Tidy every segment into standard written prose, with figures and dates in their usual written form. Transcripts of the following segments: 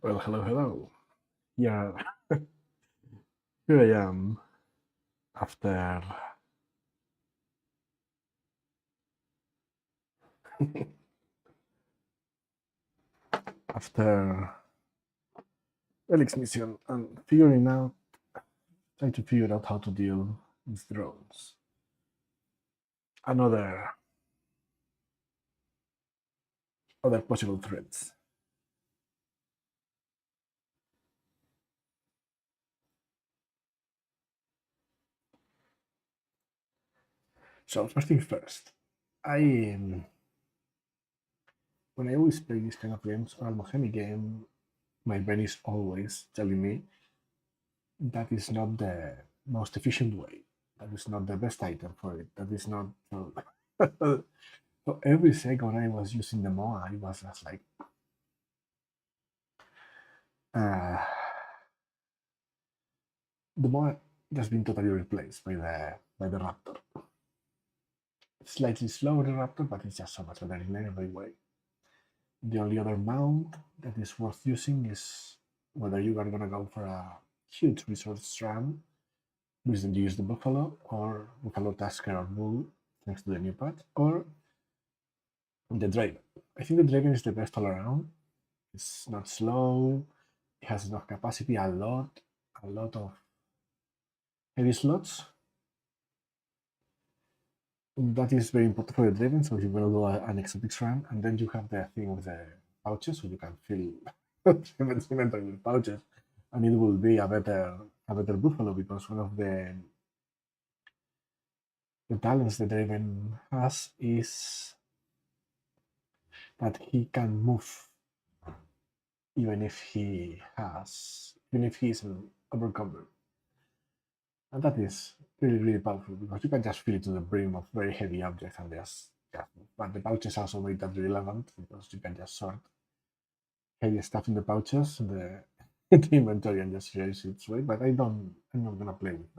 Well, hello, hello. Yeah, here I am after after Elysium and trying to figure out how to deal with drones. Another other possible threats. So first things first. I when I always play these kind of games, or almost any game, my brain is always telling me that is not the most efficient way. That is not the best item for it. That is not so. So every second I was using the MOA, I was just like, uh, the MOA has been totally replaced by the Raptor. Slightly slower the Raptor, but it's just so much better in every way. The only other mount that is worth using is whether you are gonna go for a huge resource run, which then you use the Buffalo or Buffalo Tusker or Bull thanks to the new patch, or the Draven. I think the Draven is the best all around. It's not slow, it has enough capacity, a lot of heavy slots. That is very important for the Draven, so you will do an exotics run, and then you have the thing with the pouches, so you can fill inventory with pouches, and it will be a better Buffalo because one of the talents the Draven has is that he can move even if he isn't overcovered. And that is really, really powerful because you can just fill it to the brim of very heavy objects and just move. But the pouches also make that relevant because you can just sort heavy stuff in the pouches in the inventory and just erase its way. But I'm not gonna play with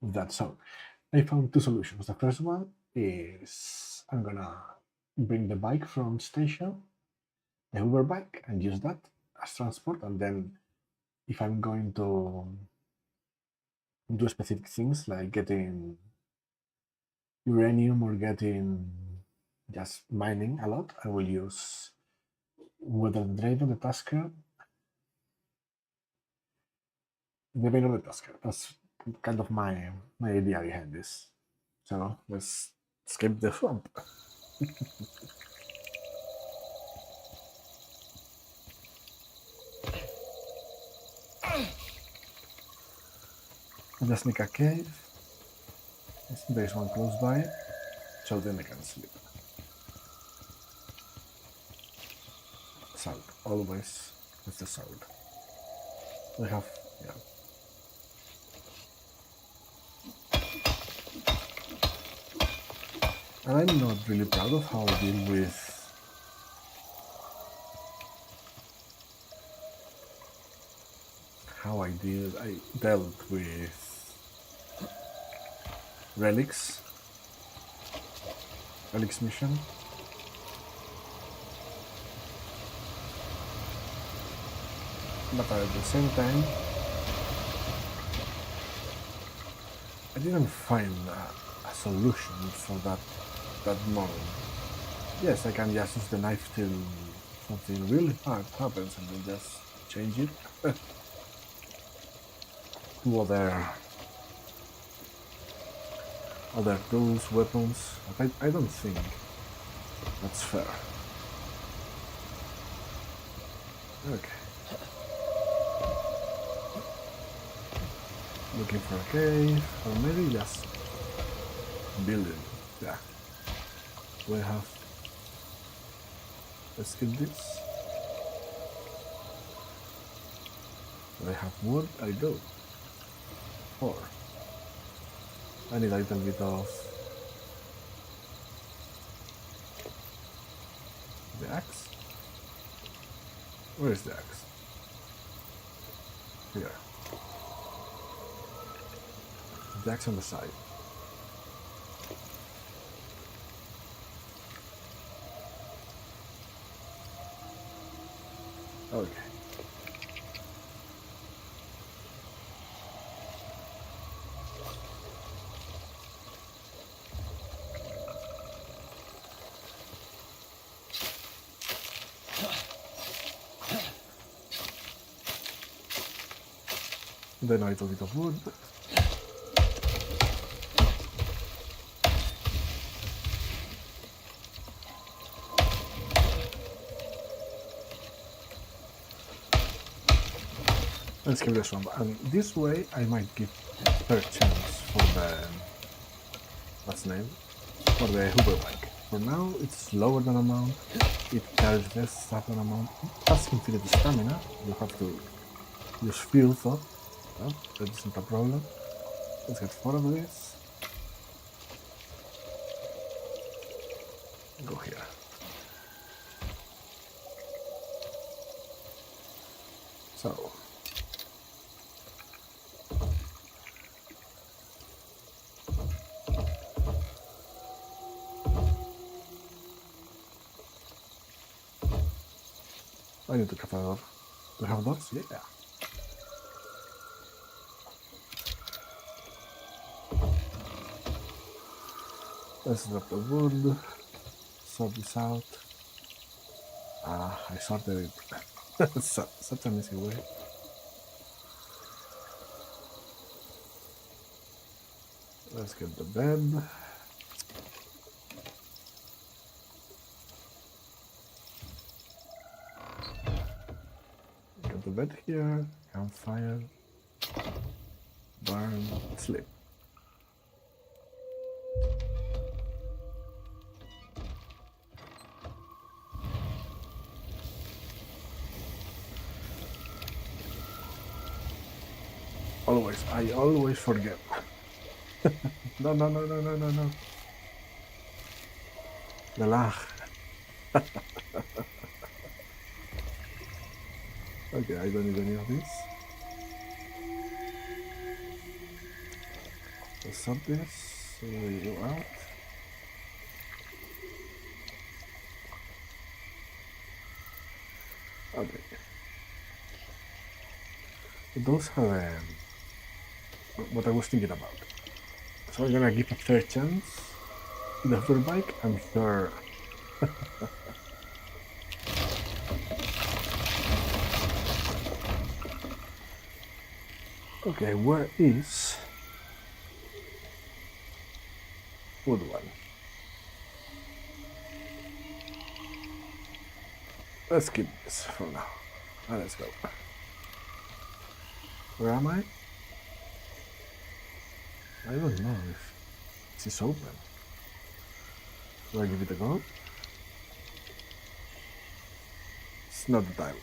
that. So I found two solutions. The first one is I'm gonna bring the bike from station, the Uber bike, and use that as transport. And then if I'm going to do specific things like getting uranium or getting just mining a lot, I will use whether the Draven, the Tusker, the Draven or the Tusker. That's kind of my idea behind this. So let's skip the swamp. Just make a cave. There's one close by, so then I can sleep. Salt, always with the salt. We have, yeah. And I'm not really proud of how I deal with I dealt with relics mission. But at the same time, I didn't find a solution for that moment. Yes, I can just use the knife till something really hard happens and then just change it to other tools, weapons. But I don't think that's fair. Okay. Looking for a cave, or maybe just building. Yeah. We have. Let's skip this. I have wood, I do. 4. I need a little bit of the axe. Where is the axe? Here. The axe on the side. Okay. Then a little bit of wood. Let's keep this one. And this way I might give third chance for the what's the name? For the Hoover bike. For now it's lower than amount. It carries less stuff than amount. It has infinite stamina. You have to use fuel though. Well, that isn't a problem. Let's get 4 of this. Go here. So I need to cut a door. Do I have doors? Yeah. Let's drop the wood. Sort this out. I sorted it. Such an easy way. Let's get the bed. Get the bed here. Campfire. Burn. Sleep. I always forget. No. The lag. Okay, I don't need any of this. Let's sort this. So we go out. Okay. Those are what I was thinking about. So I'm gonna give a third chance to the Hoover bike. I'm sure. Okay, where is wood one? Let's keep this for now. Let's go. Where am I? I don't know if this is open. Do I give it a go? It's not the time.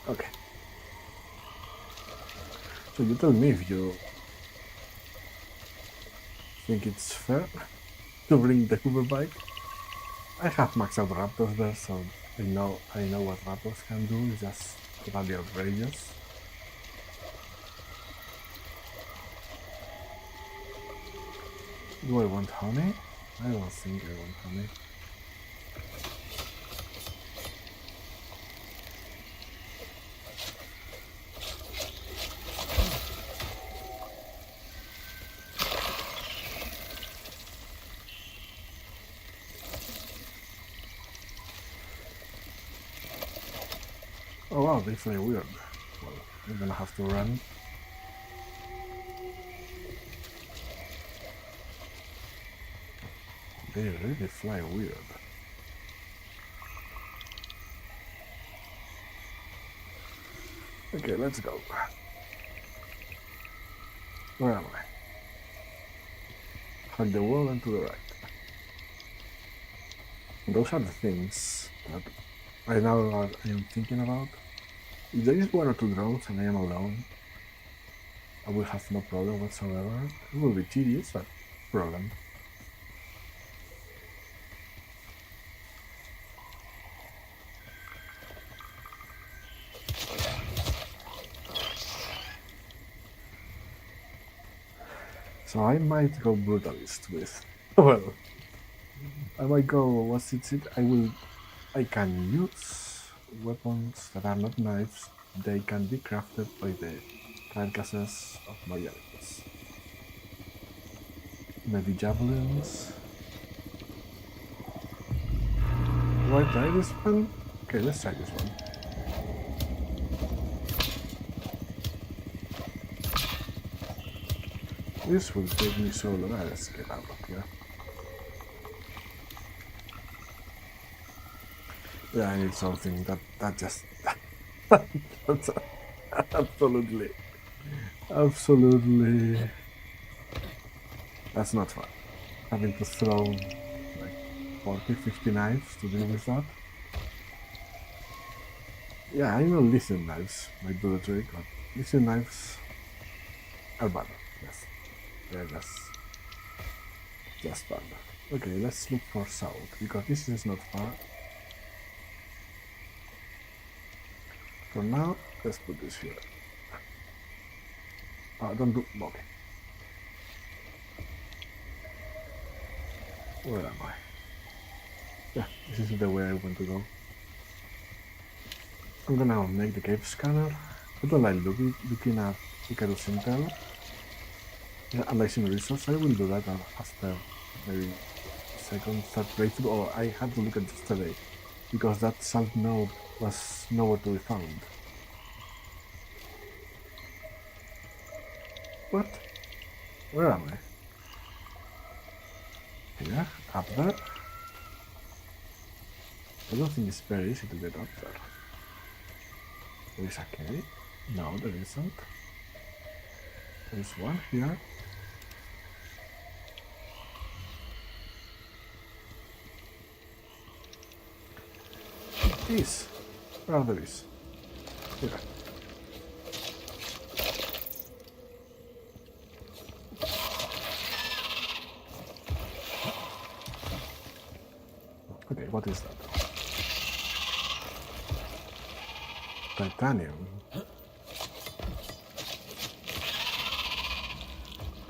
Okay. So you tell me if you think it's fair to bring the Hoover bike. I have maxed out raptors there, so I know what raptors can do. It's just totally outrageous. Do I want honey? I don't think I want honey. Oh wow, they fly weird. Well, I'm gonna have to run. They really fly weird. Okay, let's go. Where am I? Hug the wall and to the right. Those are the things that I am thinking about. If there is 1 or 2 drones and I am alone, I will have no problem whatsoever. It will be tedious, but problem. So I might go brutalist with. Well, I might go. What's it? I can use weapons that are not knives. They can be crafted by the carcasses of my enemies. Maybe javelins. Do I try this one? Okay, let's try this one. This will take me so long. Let's get out of here. Yeah, I need something that just that's absolutely that's not fun. Having to throw like 40, 50 knives to deal with that. Yeah, I know Elysium knives might do the trick, but Elysium knives are bad. Yes, they're just bad. Okay, let's look for south because this is not far. For now, let's put this here. Don't do. Okay. Where am I? Yeah, this is the way I want to go. I'm gonna make the cave scanner. I don't like looking at ICARUS Intel. Yeah, analyzing resource. I will do that after maybe second, third playthrough, or I had to look at yesterday because that salt node was nowhere to be found. What? Where am I? Here? Up there? I don't think it's very easy to get up there. There is a cave? No, there isn't. There's one here. These. Where are these? Here. Okay, what is that? Titanium.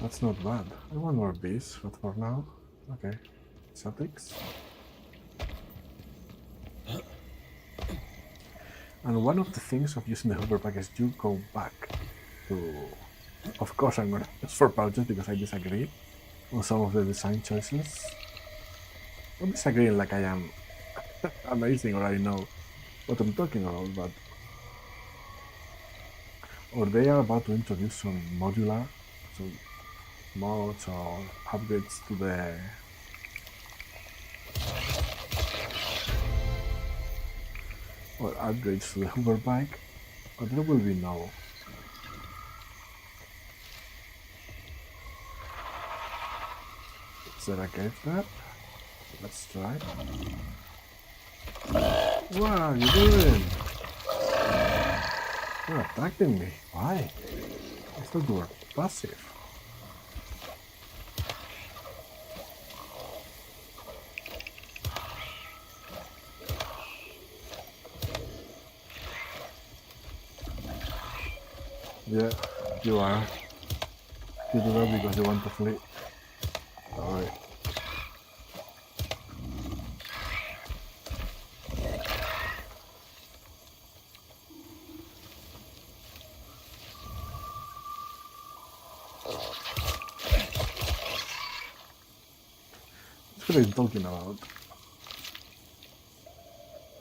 That's not bad. I want more bees, but for now, okay. Celtics. And one of the things of using the hoverback is you go back to. Of course, I'm gonna use for pouches because I disagree on some of the design choices. I'm disagreeing like I am amazing or I know what I'm talking about, but. Or they are about to introduce some modular, some mods or upgrades to the hoverbike, or there will be no. Is there a cave there? Let's try. What are you doing? You're attacking me. Why? I thought you were passive. Yeah, you are. You do that because you want to flee. Sorry. What are you talking about?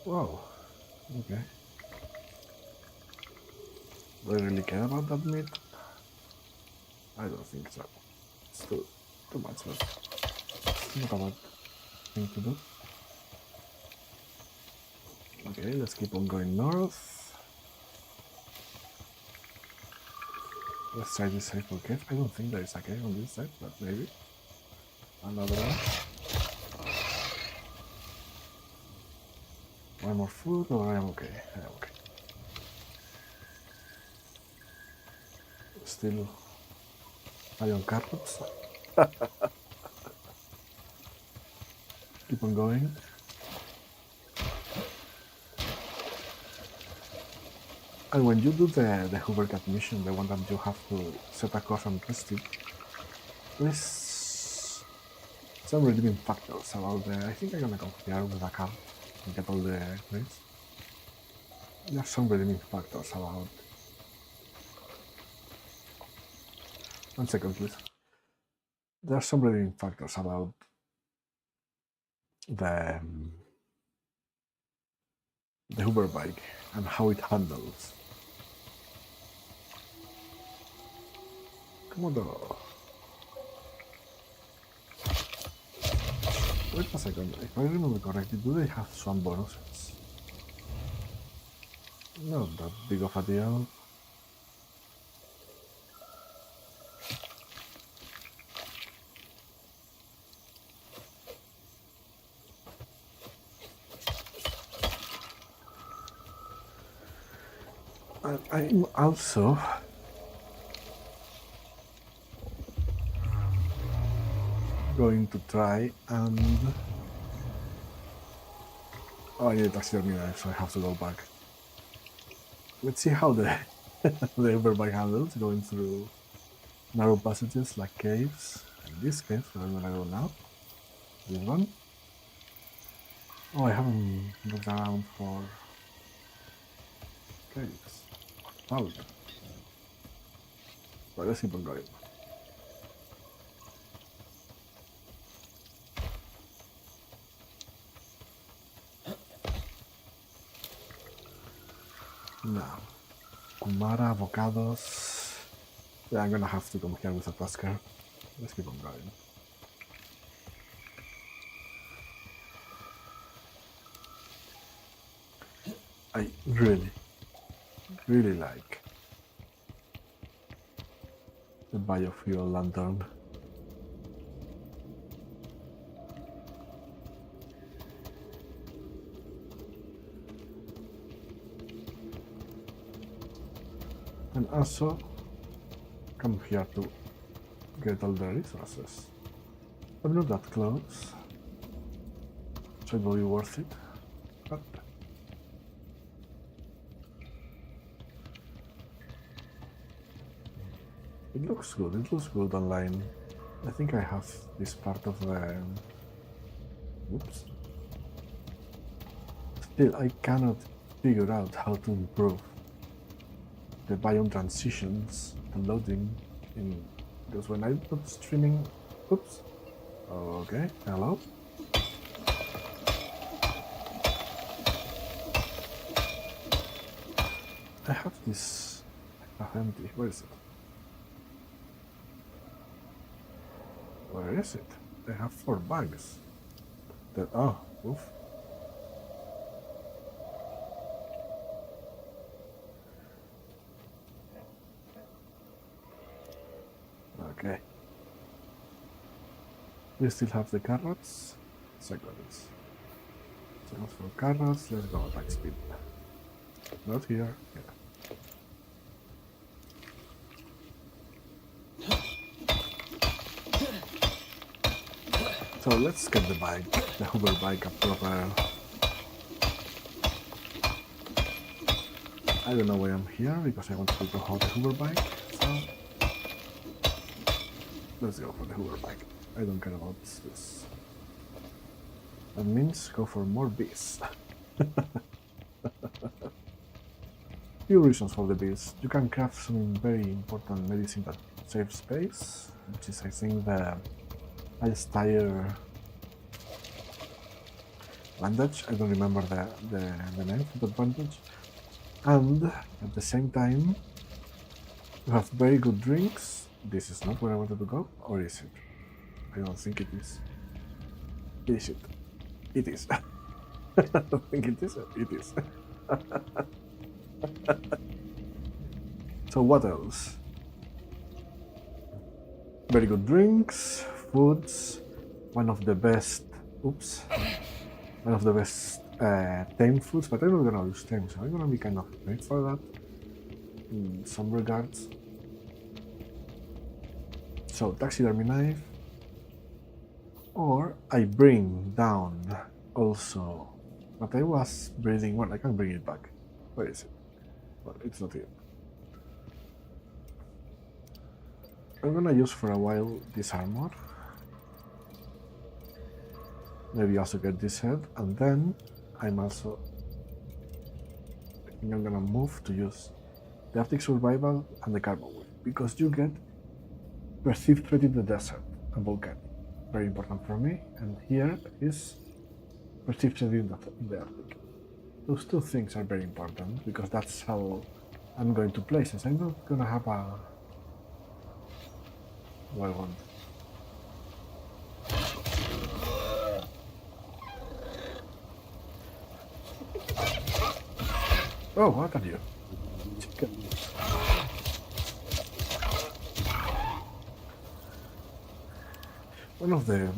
Wow. Okay. Do I really care about that meat? I don't think so. It's too much, but it's not a bad thing to do. Okay, let's keep on going north. Let's try this side for cave. I don't think there is a cave on this side, but maybe. Another one. One more food, or I am okay. I am okay. Still iron carrots. Keep on going. And when you do the hovercraft mission, the one that you have to set a course and test it, There's some redeeming factors about the... I think I'm gonna come here with a car and get all the grades. There's some redeeming factors about... 1 second, please. There are some redeeming factors about the Uber bike and how it handles. Come on, though. Wait a second. If I remember correctly, do they have some bonuses? Not that big of a deal. I'm also going to try and... Oh, I need a taxidermy knife, so I have to go back. Let's see how the the Uber bike handles going through narrow passages like caves. In this case, where I'm gonna go now. This one. Oh, I haven't looked around for caves. Oh. But let's keep on going. Now, Kumara, avocados. Yeah, I'm gonna have to come here with a tusker. Let's keep on going. I really like the biofuel lantern. And also come here to get all the resources. I'm not that close, so it will be worth it, but it looks good online. I think I have this part of the... Oops. Still, I cannot figure out how to improve the biome transitions and loading in... Because when I put streaming... Oops. Okay, hello? I have this... empty. Where is it? Where is it? I have 4 bags. Oh, oof. Okay. We still have the carrots. Seconds. Seconds for carrots. Let's go attack speed. Not here. Yeah. So let's get the bike, the hover bike, a proper... I don't know why I'm here, because I want to go how the hover bike, so... Let's go for the hover bike. I don't care about this. That means go for more bees. Few reasons for the bees. You can craft some very important medicine that saves space, which is I think the highest tier bandage. I don't remember the name of the bandage. And at the same time, you have very good drinks. This is not where I wanted to go, or is it? I don't think it is. Is it? It is. I don't think it is. It is. So what else? Very good drinks, foods, one of the best, oops, one of the best tame foods, but I'm not gonna use tame, so I'm gonna be kind of late for that in some regards. So taxidermy knife, or I bring down also what I was breeding. Well, I can bring it back. Where is it? Well, it's not here. I'm gonna use for a while this armor. Maybe also get this head, and then I'm also... I think I'm gonna move to use the Arctic Survival and the Carbon Wave, because you get perceived threat in the desert and volcanic. Very important for me. And here is perceived threat in the Arctic. Those two things are very important because that's how I'm going to places. I'm not gonna have a... what I want. Oh, what are you? Chicken. One of the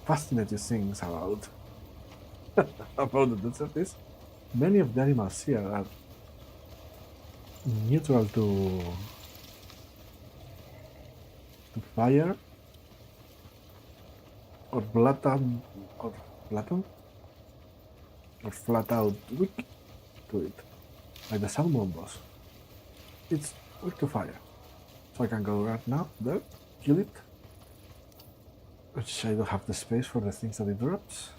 fascinating things about the desert is many of the animals here are neutral to fire or flat out weak to it. Like the salmon boss, it's weak to fire. So I can go right now there, kill it. Which I don't have the space for the things that it drops.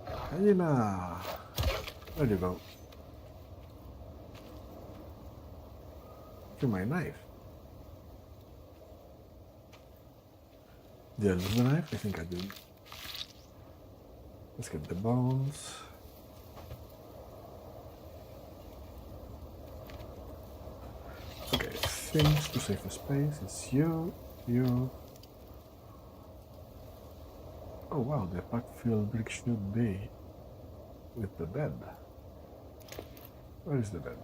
Hyena! There you go. To my knife. Did I lose the knife? I think I did. Let's get the bones. Okay, things to save the space. It's you. Oh wow, the backfill brick should be with the bed. Where is the bed?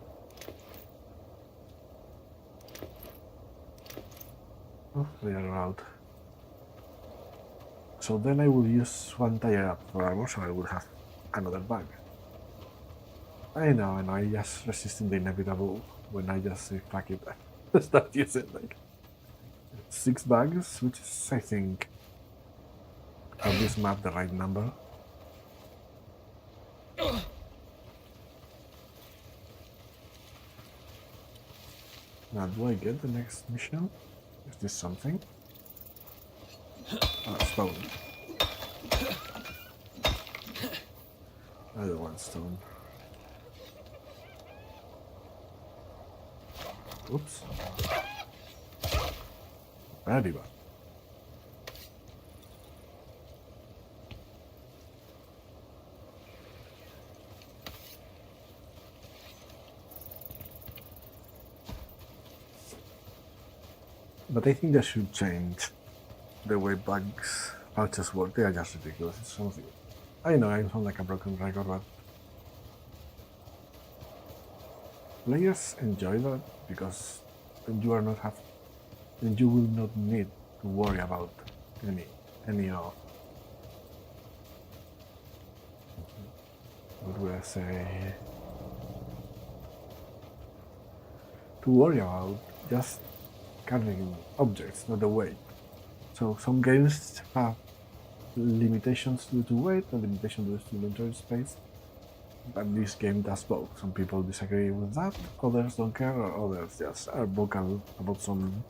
Oh, they are out. So then I will use one tire up for armor, so I will have another bag. I know, I just resisting the inevitable when I just say fuck it. Start using like 6 bags, which is, I think, on this map, the right number. Now, do I get the next mission? Is this something? Oh, stone. I don't want stone. Oops. Very bad. But I think they should change the way bugs pouches work. They are just ridiculous. It's something. I know I sound like a broken record, but players enjoy that because then you are not have, then you will not need to worry about any of what would I say, to worry about just carrying objects, not the weight. So some games have limitations due to weight and limitations due to inventory space. But this game does both. Some people disagree with that, others don't care, or others just are vocal about some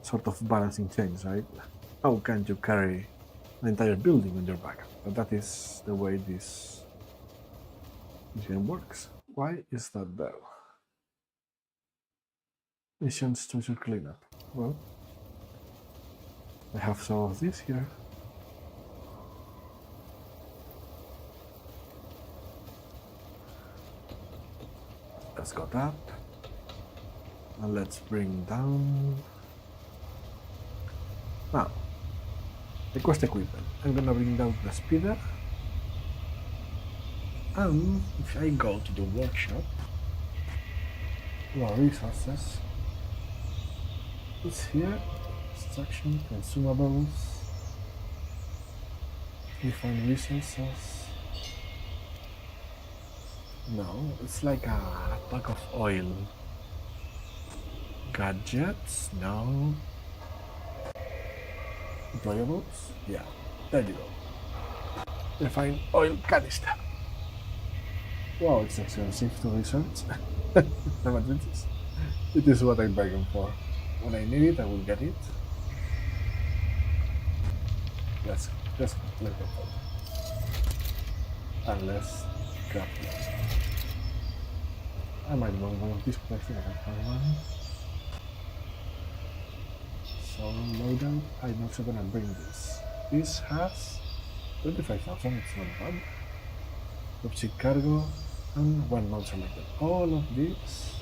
sort of balancing change, right? How can you carry an entire building on your back? But that is the way this game works. Why is that there? Missions treasure cleanup. Well, I have some of this here. Let's go up. And let's bring down. Now, the quest equipment. I'm gonna bring down the speeder. And if I go to the workshop, our resources, it's here. Extraction, consumables. We find resources. No, it's like a pack of oil. Gadgets? No. Deployables? Yeah, there you go. Refine oil canister. Wow, it's expensive to research. No, but it is what I'm begging for. When I need it, I will get it. Let's just let go for it. And let's grab one. I might want one of these, but I think I can find one. So loadout, I'm also gonna bring this. This has 25,000, it's not bad. Toxic cargo and one non selected. All of this.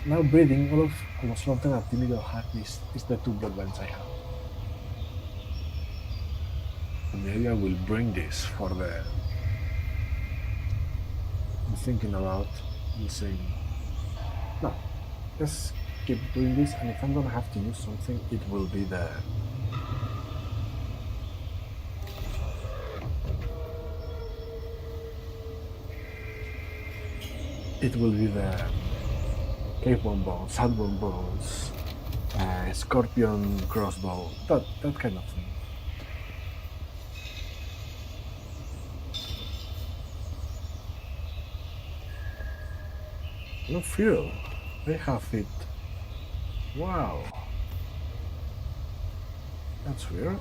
Now breeding almost long-term and timid or hard is the two bloodlines I have. And maybe I will bring this for the. I'm thinking about using. No, just keep doing this, and if I'm gonna have to use something, it will be the. It will be the cave bonbons, sand bonbons, scorpion crossbow, that kind of thing. No fuel. They have it. Wow. That's weird.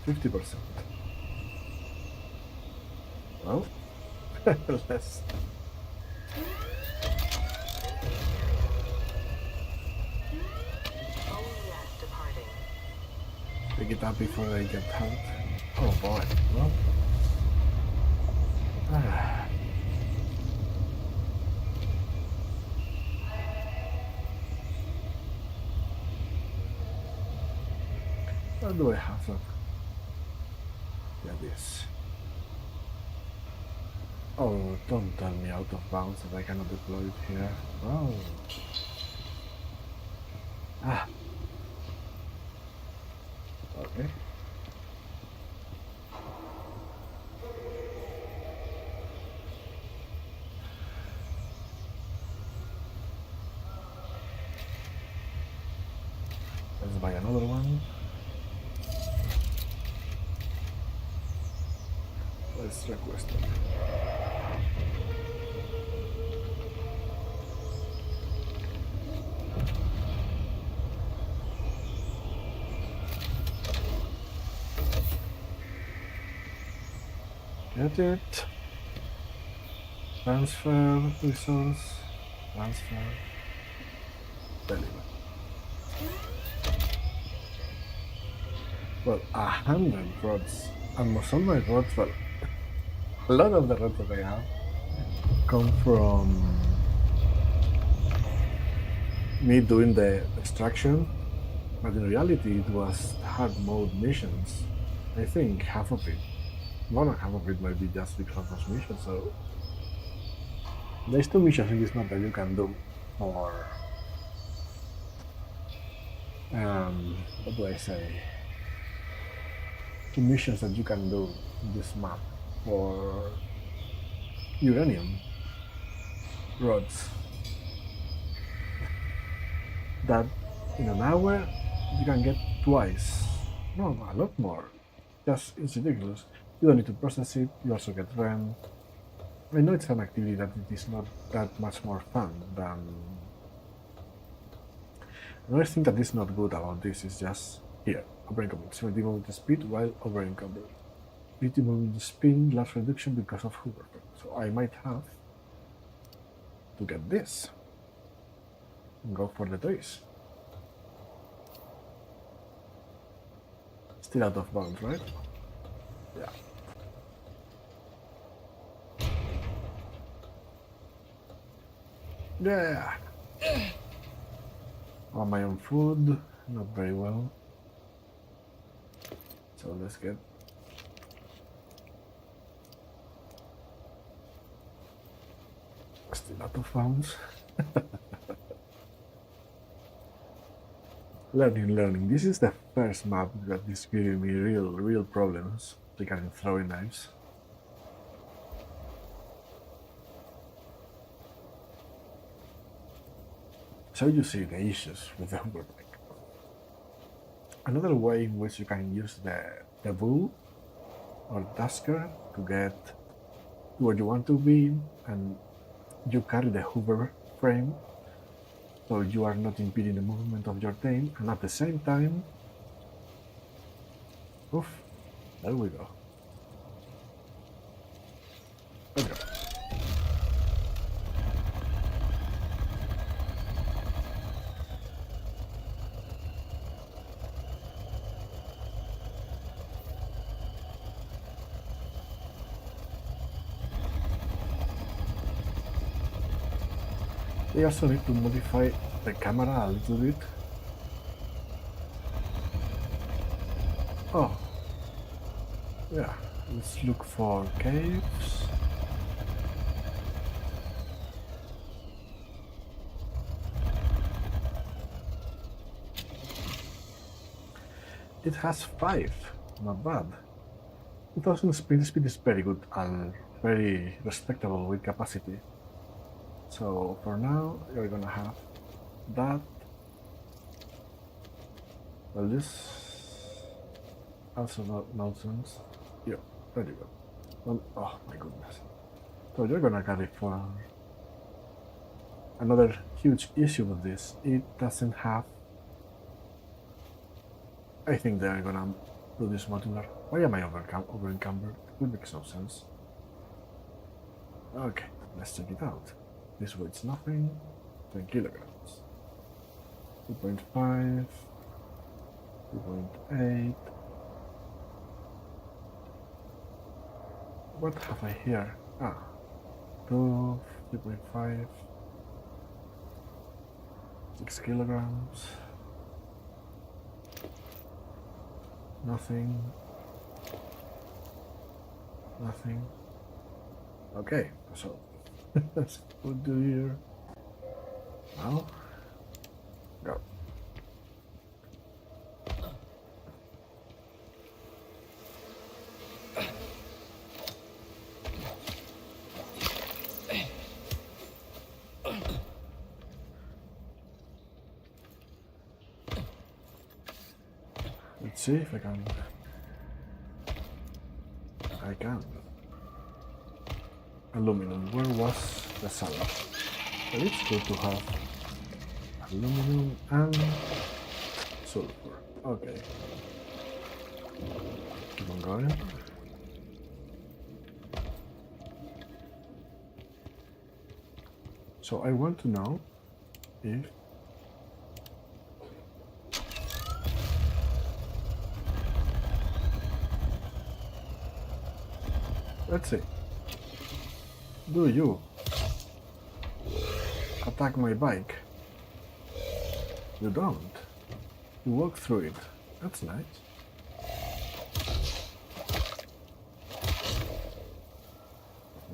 %50. Well, let's. Pick it up before I get hurt. Oh boy. Well. What do I have? Yeah, this. Oh, don't tell me out of bounds that I cannot deploy it here. Oh. Ah. Okay. Let's buy another one. Let's request it. Get it. Transfer resource. Transfer. Deliver. Well, 100 rods. Almost all my rods, well, a lot of the rods that I have come from me doing the extraction, but in reality it was hard mode missions. I think half of it, more than half of it might be just because of those missions, so there's two missions in this map that you can do for, what do I say? Two missions that you can do in this map for uranium rods that in an hour you can get twice. No, a lot more. Just it's ridiculous. You don't need to process it, you also get rent. I know it's an activity that it is not that much more fun than. Another thing that is not good about this is just here, over-encumbered. 70 movement speed while over-encumbered. 50 movement speed, last reduction because of hover. So I might have to get this and go for the toys. Still out of bounds, right? Yeah. Yeah. On my own food, not very well. So let's get. Still out of bounds. Learning. This is the first map that is giving me real problems regarding throwing knives. So you see the issues with the overbike. Another way in which you can use the bull or tasker to get to where you want to be, and you carry the hover frame so you are not impeding the movement of your tail, and at the same time, oof, there we go. Let's go. They also need to modify the camera a little bit. Oh, yeah, let's look for caves. It has 5, not bad. 2000 speed is very good and very respectable with capacity. So for now, you're gonna have that. Well, this also not nonsense. Yeah, very good. Well, oh my goodness. So you're gonna carry for another huge issue with this. It doesn't have. I think they're gonna do this modular. Why am I over encumbered? It makes no sense. Okay, let's check it out. This weighs nothing. 10 kilograms. 2.5. 2.8. What have I here? 2, 3.5. 6 kilograms. Nothing. Nothing. Okay, so let's put the here. Now, go. Let's see if I can. I can. Aluminum. Where was the salad? But it's good to have aluminum and sulfur. Okay. Keep on going. So I want to know if let's see. Do you attack my bike? You don't. You walk through it. That's nice.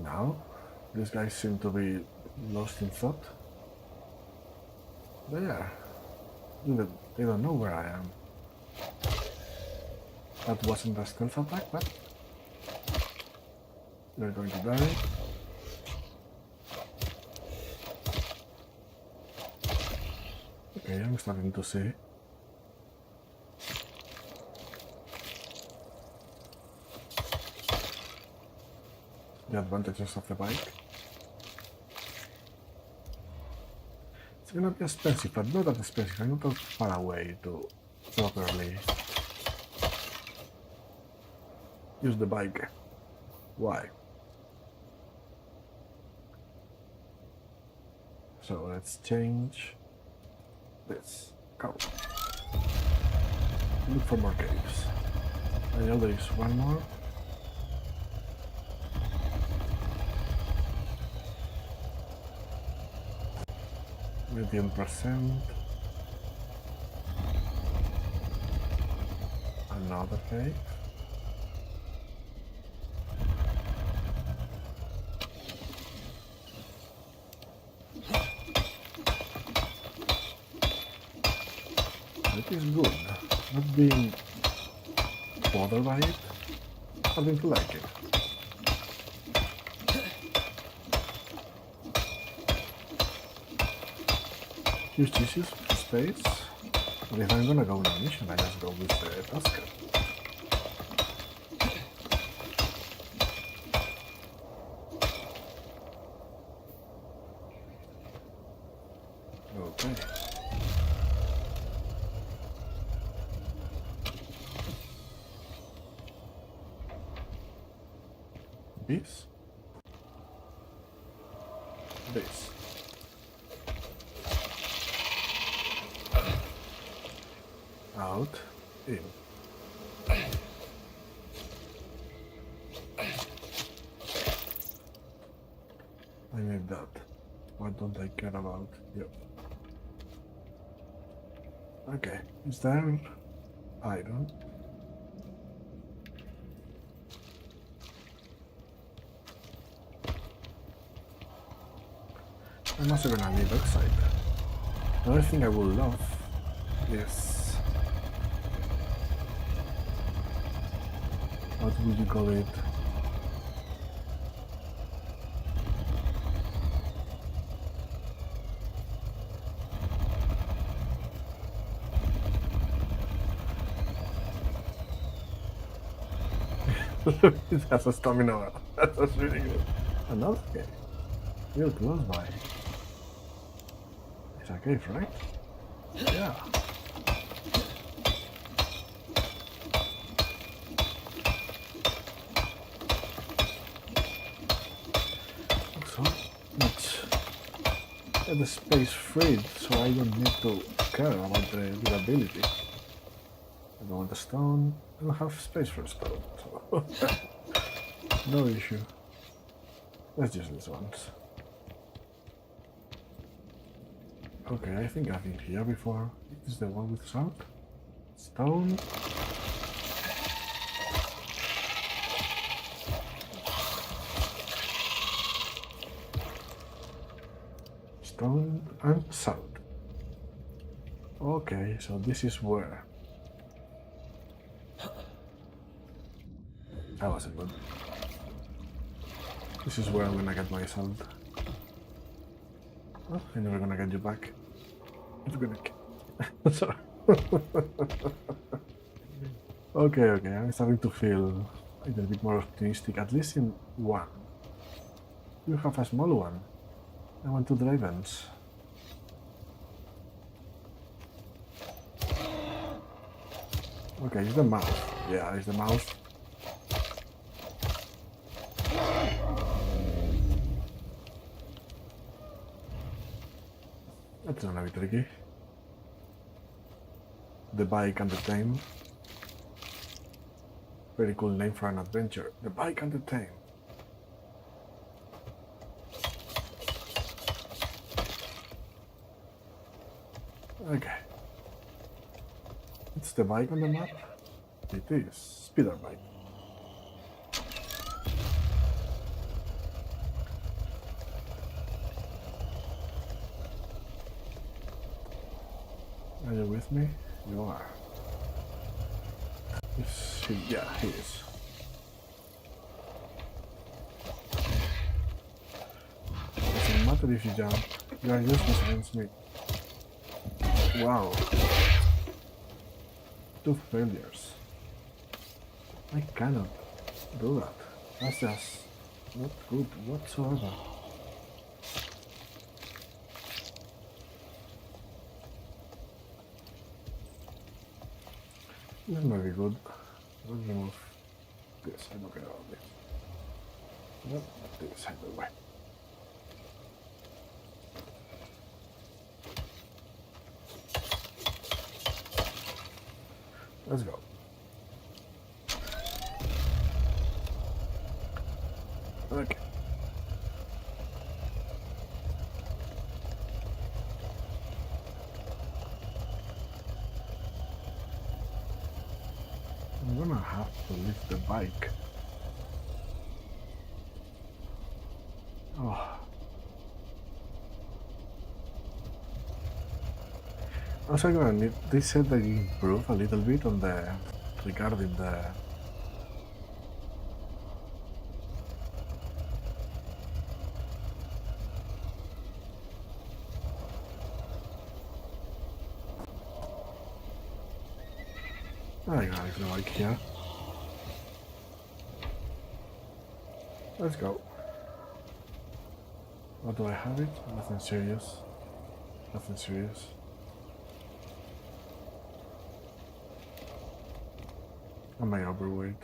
Now, these guys seem to be lost in thought. They are. They don't know where I am. That wasn't a stealth attack, but they're going to die. Okay, I'm starting to see. The advantages of the bike. It's gonna be expensive, but not that expensive. I'm not that far away to properly use the bike. Why? So let's change this. Go. Look for more caves. I know there is one more. Medium percent. Another cave. It is good. Not being bothered by it, having to like it. Huge issues with space. But if I'm gonna go on a mission, I just go with the Tusker. Okay. This. This. Out. In. I need that. What don't I care about? Yep. Okay. Is there iron? I'm also gonna need oxide. Another thing I would love is, what would you call it? It has a stamina. That's really good. Another cave. Real close by. It's a cave, right? Yeah. So let's get the space freed so I don't need to care about the durability. I don't want a stone. I don't have space for a stone, so no issue. Let's use these ones. Okay, I think I've been here before. Is the one with salt? Stone. Stone and salt. Okay, so this is where. That wasn't good. This is where I'm gonna get my salt. Oh, I'm never gonna get you back. It's gonna kill. Sorry. Okay, I'm starting to feel a little bit more optimistic, at least in one. You have a small one. I want 2 dragons. Okay, it's the mouth. Yeah, it's the mouth. That's gonna be tricky. The bike and the tame. Very cool name for an adventure. The bike and the tame. Okay. It's the bike on the map? It is. Speeder bike. Are you with me? You are. Is he? Yeah, he is. Doesn't matter if you jump. You are useless against me. Wow. 2 failures. I cannot do that. That's just not good whatsoever. This might be good. Let's remove this. I don't care about this. Nope, this either way. Let's go. Okay. I'm gonna have to lift the bike. Oh. Also gonna need, they said they improve a little bit on the, regarding the I got it like here. Let's go. What do I have it? Nothing serious. Nothing serious. Am I overweight?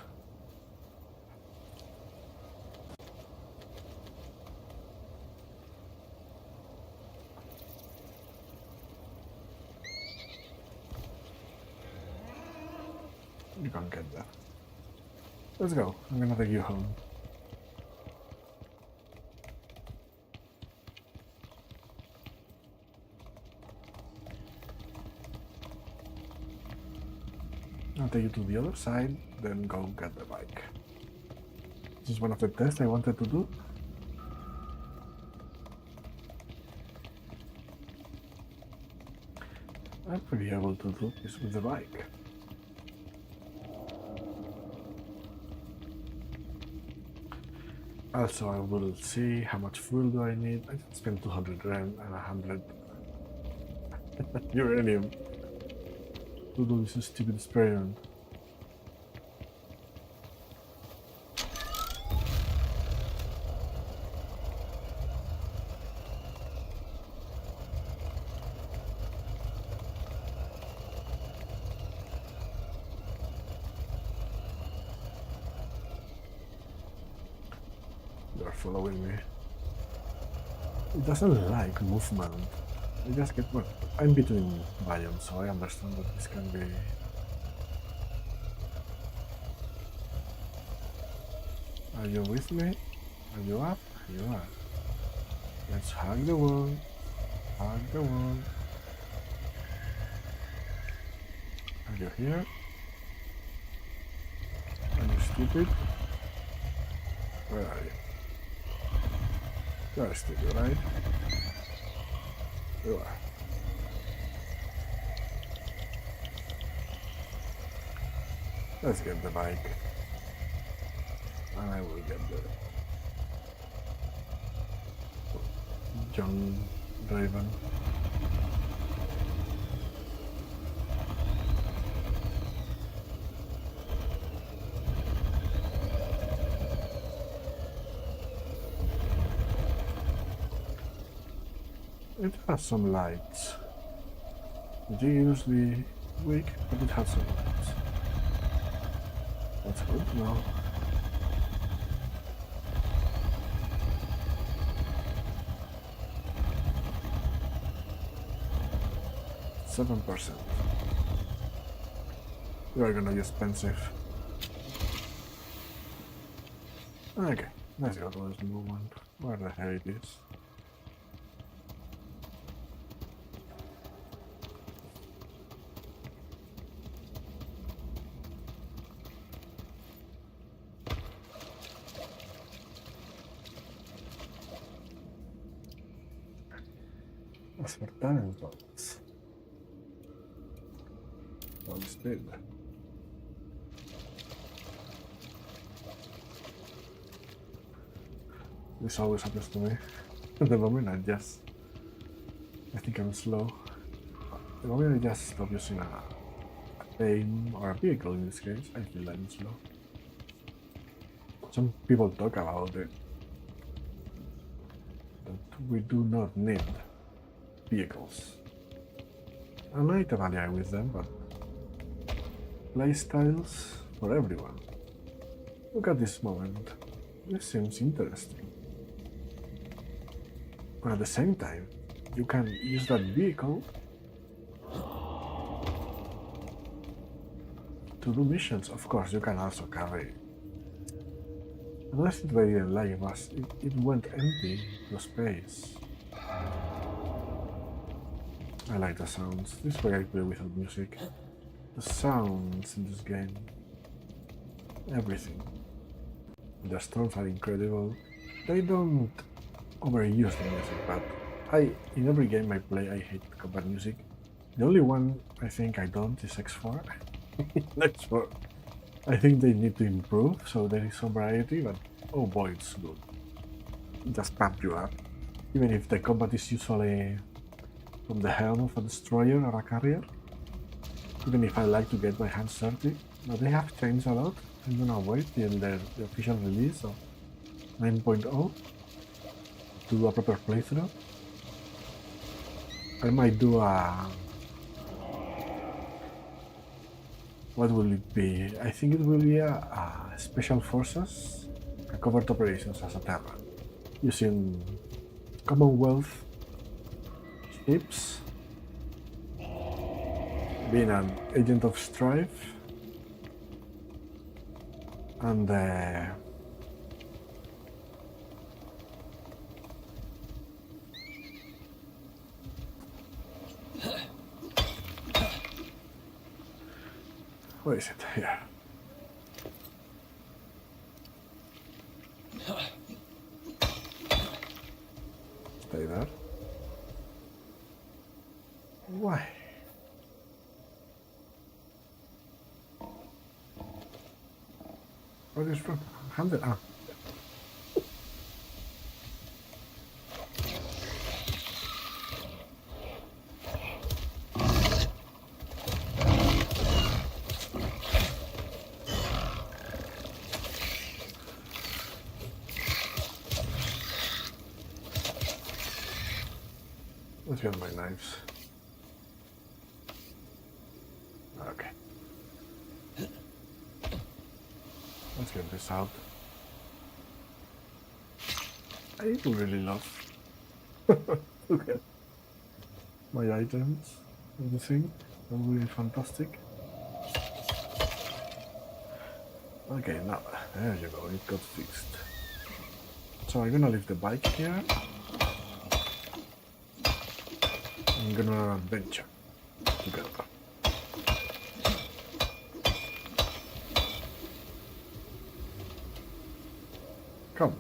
You can't get that. Let's go. I'm gonna take you home. I'll take you to the other side, then go get the bike. This is one of the tests I wanted to do. I'm pretty able to do this with the bike. Also, I will see how much fuel do I need. I can spend 200 rand and 100 uranium to do this stupid experiment. They're following me. It doesn't like movement. I just get more. I'm between biomes, so I understand that this can be. Are you with me? Are you up? You are. Let's hug the wall. Hug the wall. Are you here? Are you stupid? Where are you? You are stupid, right? You are. Let's get the bike. And I will get the John Raven. It has some lights. They're usually weak, but it has some lights. That's good now. %. You are gonna be expensive. Okay, let's go to this new one. Where the hell it is? Aspartame entonces. All speed. This always happens to me. At the moment I think I'm slow. At the moment I just stop using a plane or a vehicle in this case, I feel I'm slow. Some people talk about it. That we do not need vehicles. I'm not familiar with them, but playstyles for everyone. Look at this moment. This seems interesting. But at the same time, you can use that vehicle to do missions. Of course, you can also carry. Another thing that I didn't like was it went empty to space. I like the sounds. This way I play without music. The sounds in this game. Everything. The storms are incredible. They don't overuse the music, but in every game I play I hate combat music. The only one I think I don't is X4. X4. I think they need to improve so there is some variety, but oh boy, it's good. It just pump you up. Even if the combat is usually from the helm of a destroyer or a carrier. even if I like to get my hands dirty. But they have changed a lot. I'm gonna wait till the official release of 9.0 to do a proper playthrough. I might do a... What will it be? I think it will be a Special Forces, a covert operations as a Terra, using Commonwealth ships, being an agent of strife, and where is it? Here. Stay there. Why? What is from? Handed. Ah. Let's get my knives. Okay. Let's get this out. I do really love look at my items and the thing. They're really fantastic. Okay, now there you go, it got fixed. So I'm gonna leave the bike here. I'm gonna adventure together. Come.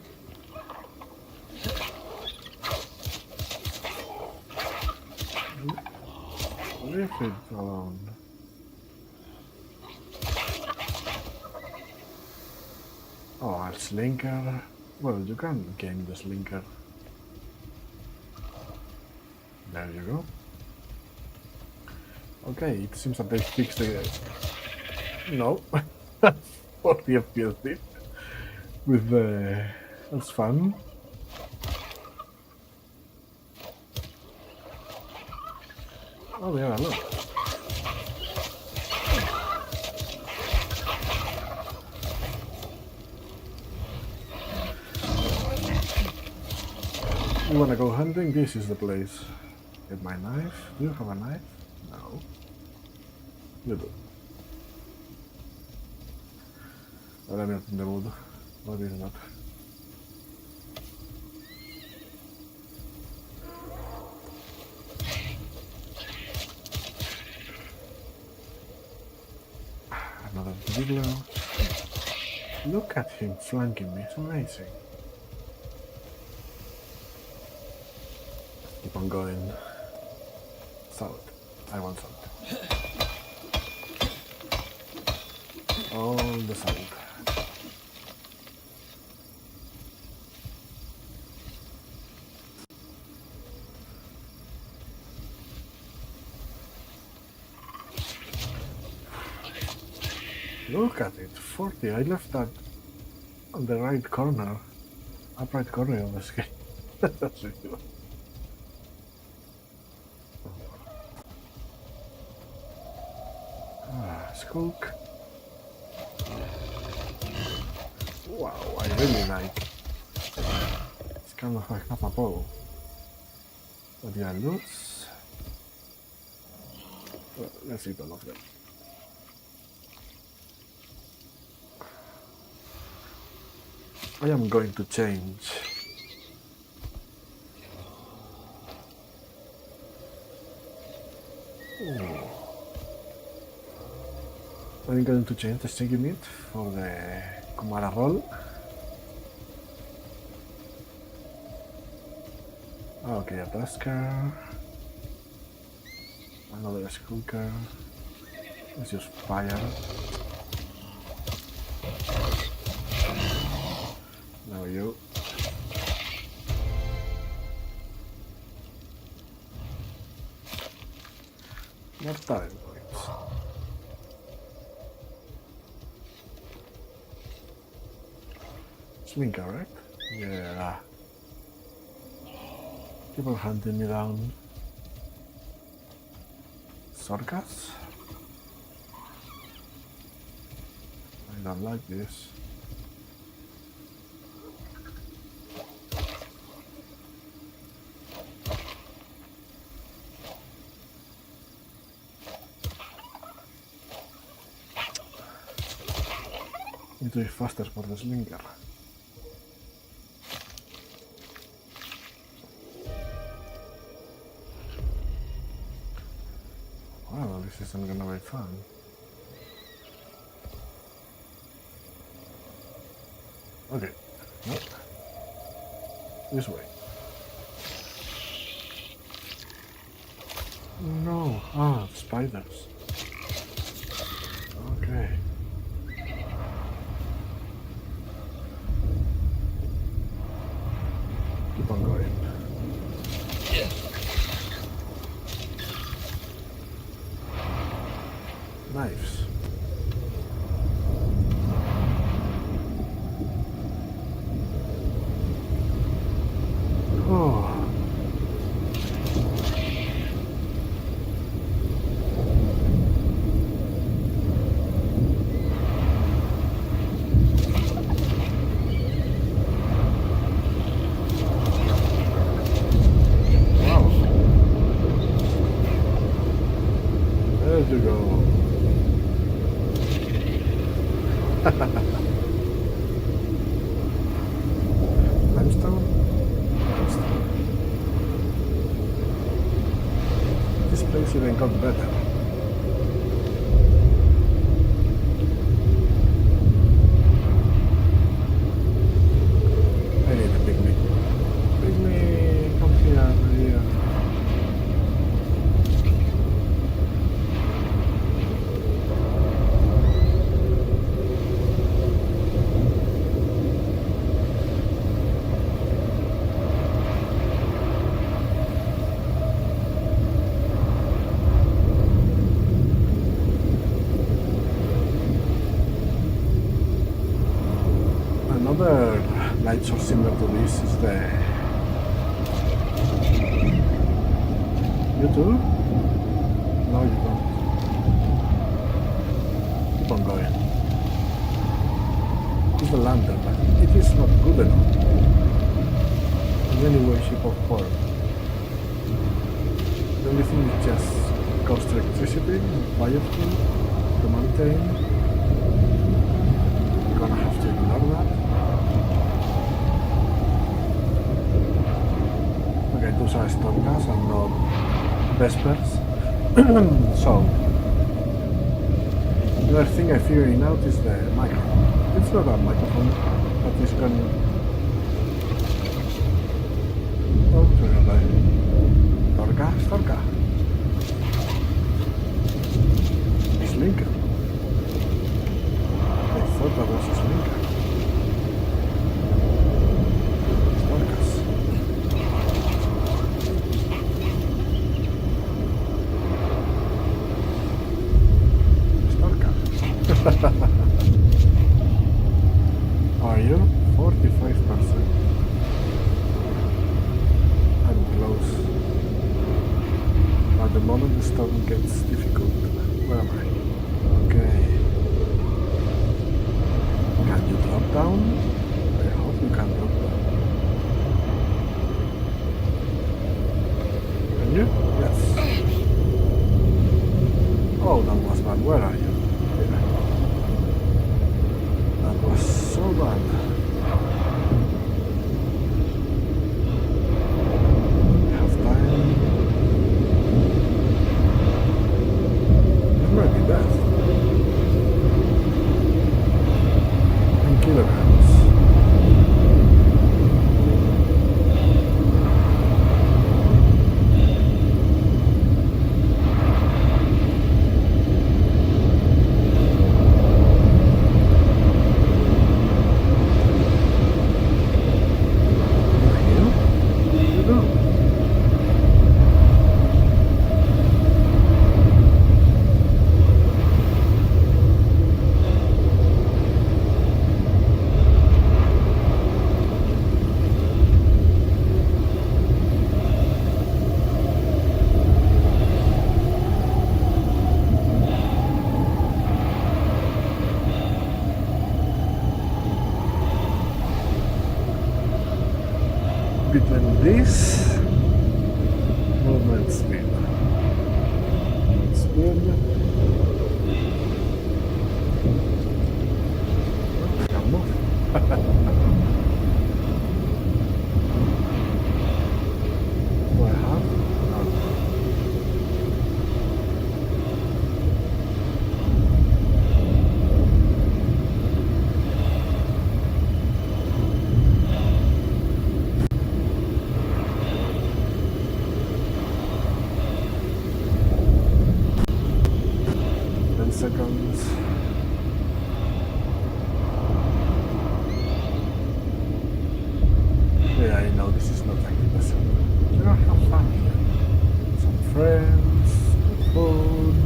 Leave it alone. Oh, a slinker. Well, you can game the slinker. There you go. Okay, it seems that they fixed the... No. 40 FPS dip. With the... That's fun. Oh, yeah, look. You wanna go hunting? This is the place. Get my knife. Do you have a knife? No. You do. Well, I'm not in the mood. What is that? Another video. Look at him flanking me. It's amazing. Keep on going. Salt. I want salt. All the salt. Look at it, 40. I left that on the right corner, upright corner of the screen. That's ridiculous. Skulk. Wow, I really like. It's kind of like half a bow. But yeah, looks. Well, let's eat all of them. I am going to change. Ooh. I'm going to change the sticky meat for the Kumara roll. Okay, a Tusker. Another Skulker. Let's use fire. Now you. More time points. Slinker, right? Yeah. Keep on hunting me down. Circus? I don't like this. Need to be faster for the slinker. Well, this isn't gonna be fun. Okay, nope. This way. No, spiders. Okay. Keep on going. Knives. Oh. Wow. There you go. Limestone? Limestone. This place even got better. I need a pygmy. Pygmy, come here. Another light source similar to this is the... You too? No, you don't. Keep on going. It's the lantern, but it is not good enough. In any way, shape or form. The only thing is just cost electricity, biofuel, the mountain. You're gonna have to ignore that. Okay, those are storkas and not vespers. So, the other thing I'm figuring out is the microphone. It's not a microphone, but it's going... Oh, Storka. Slinker. I thought that was a slinker. Are you? 45%. I'm close. At the moment the storm gets difficult. Where am I? Okay. Can you drop down? I hope you can drop down. Can you? Yes. Oh, that was bad. Where are you? That was so bad. We have time. This might be death. 10 kilograms. seconds. Yeah, I know this is not like Elysium. You know, have fun here. Some friends, good food,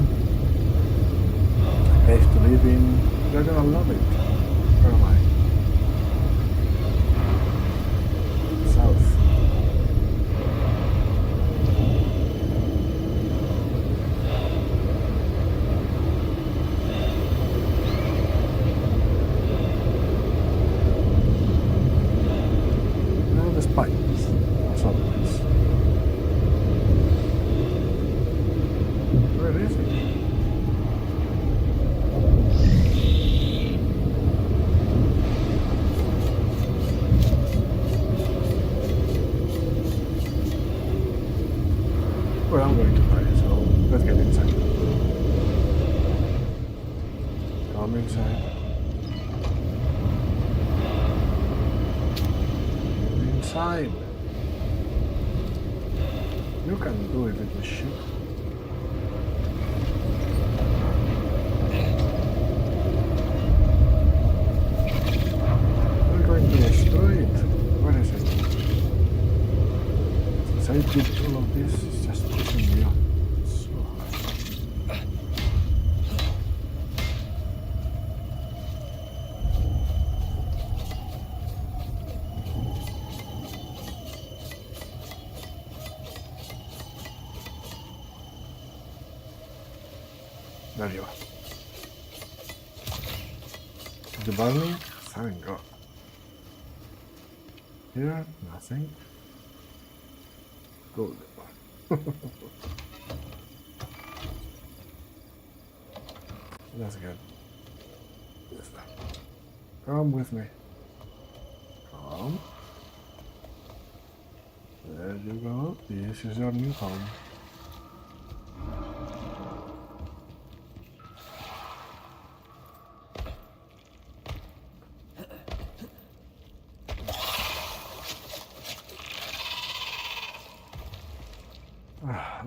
a place to live in. You're gonna love it. Where am I? South. The spikes, as always. Where is it? Well, I'm going to die, so let's get inside. Come inside. Inside. You can do it, little shit. We're going to destroy it. Where is it? Since I did all of this, it's just pushing me up so hard. There you are. Did you burn me? Thank God. Here, nothing. Good. That's good. This way. Come with me. Come. There you go. This is your new home.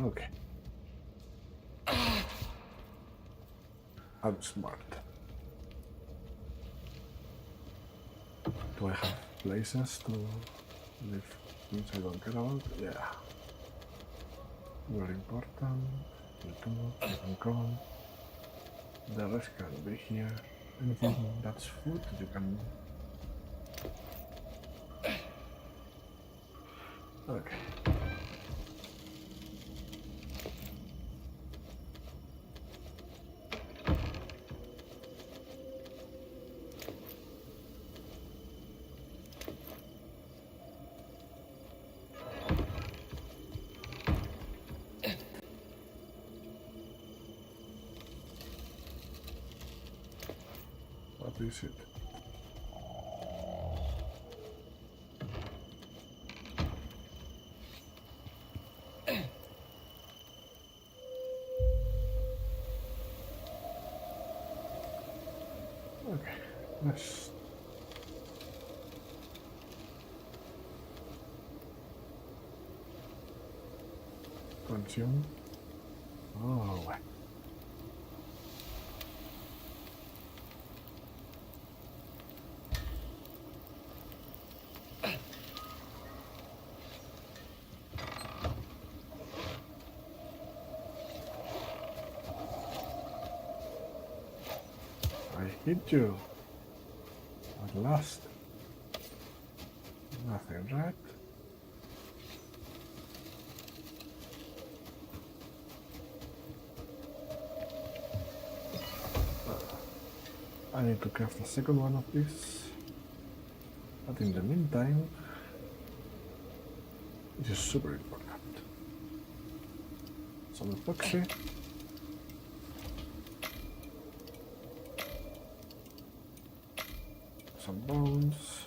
Okay. I'm smart. Do I have places to live things I don't care about? Yeah. Very important. You can come. The rest can be here. Anything that's food you can. Okay. What is it? Okay, let's consume. Oh, I hit you. At last. Nothing, right? I need to craft the second one of these. But in the meantime, this is super important. Some epoxy. Some bones.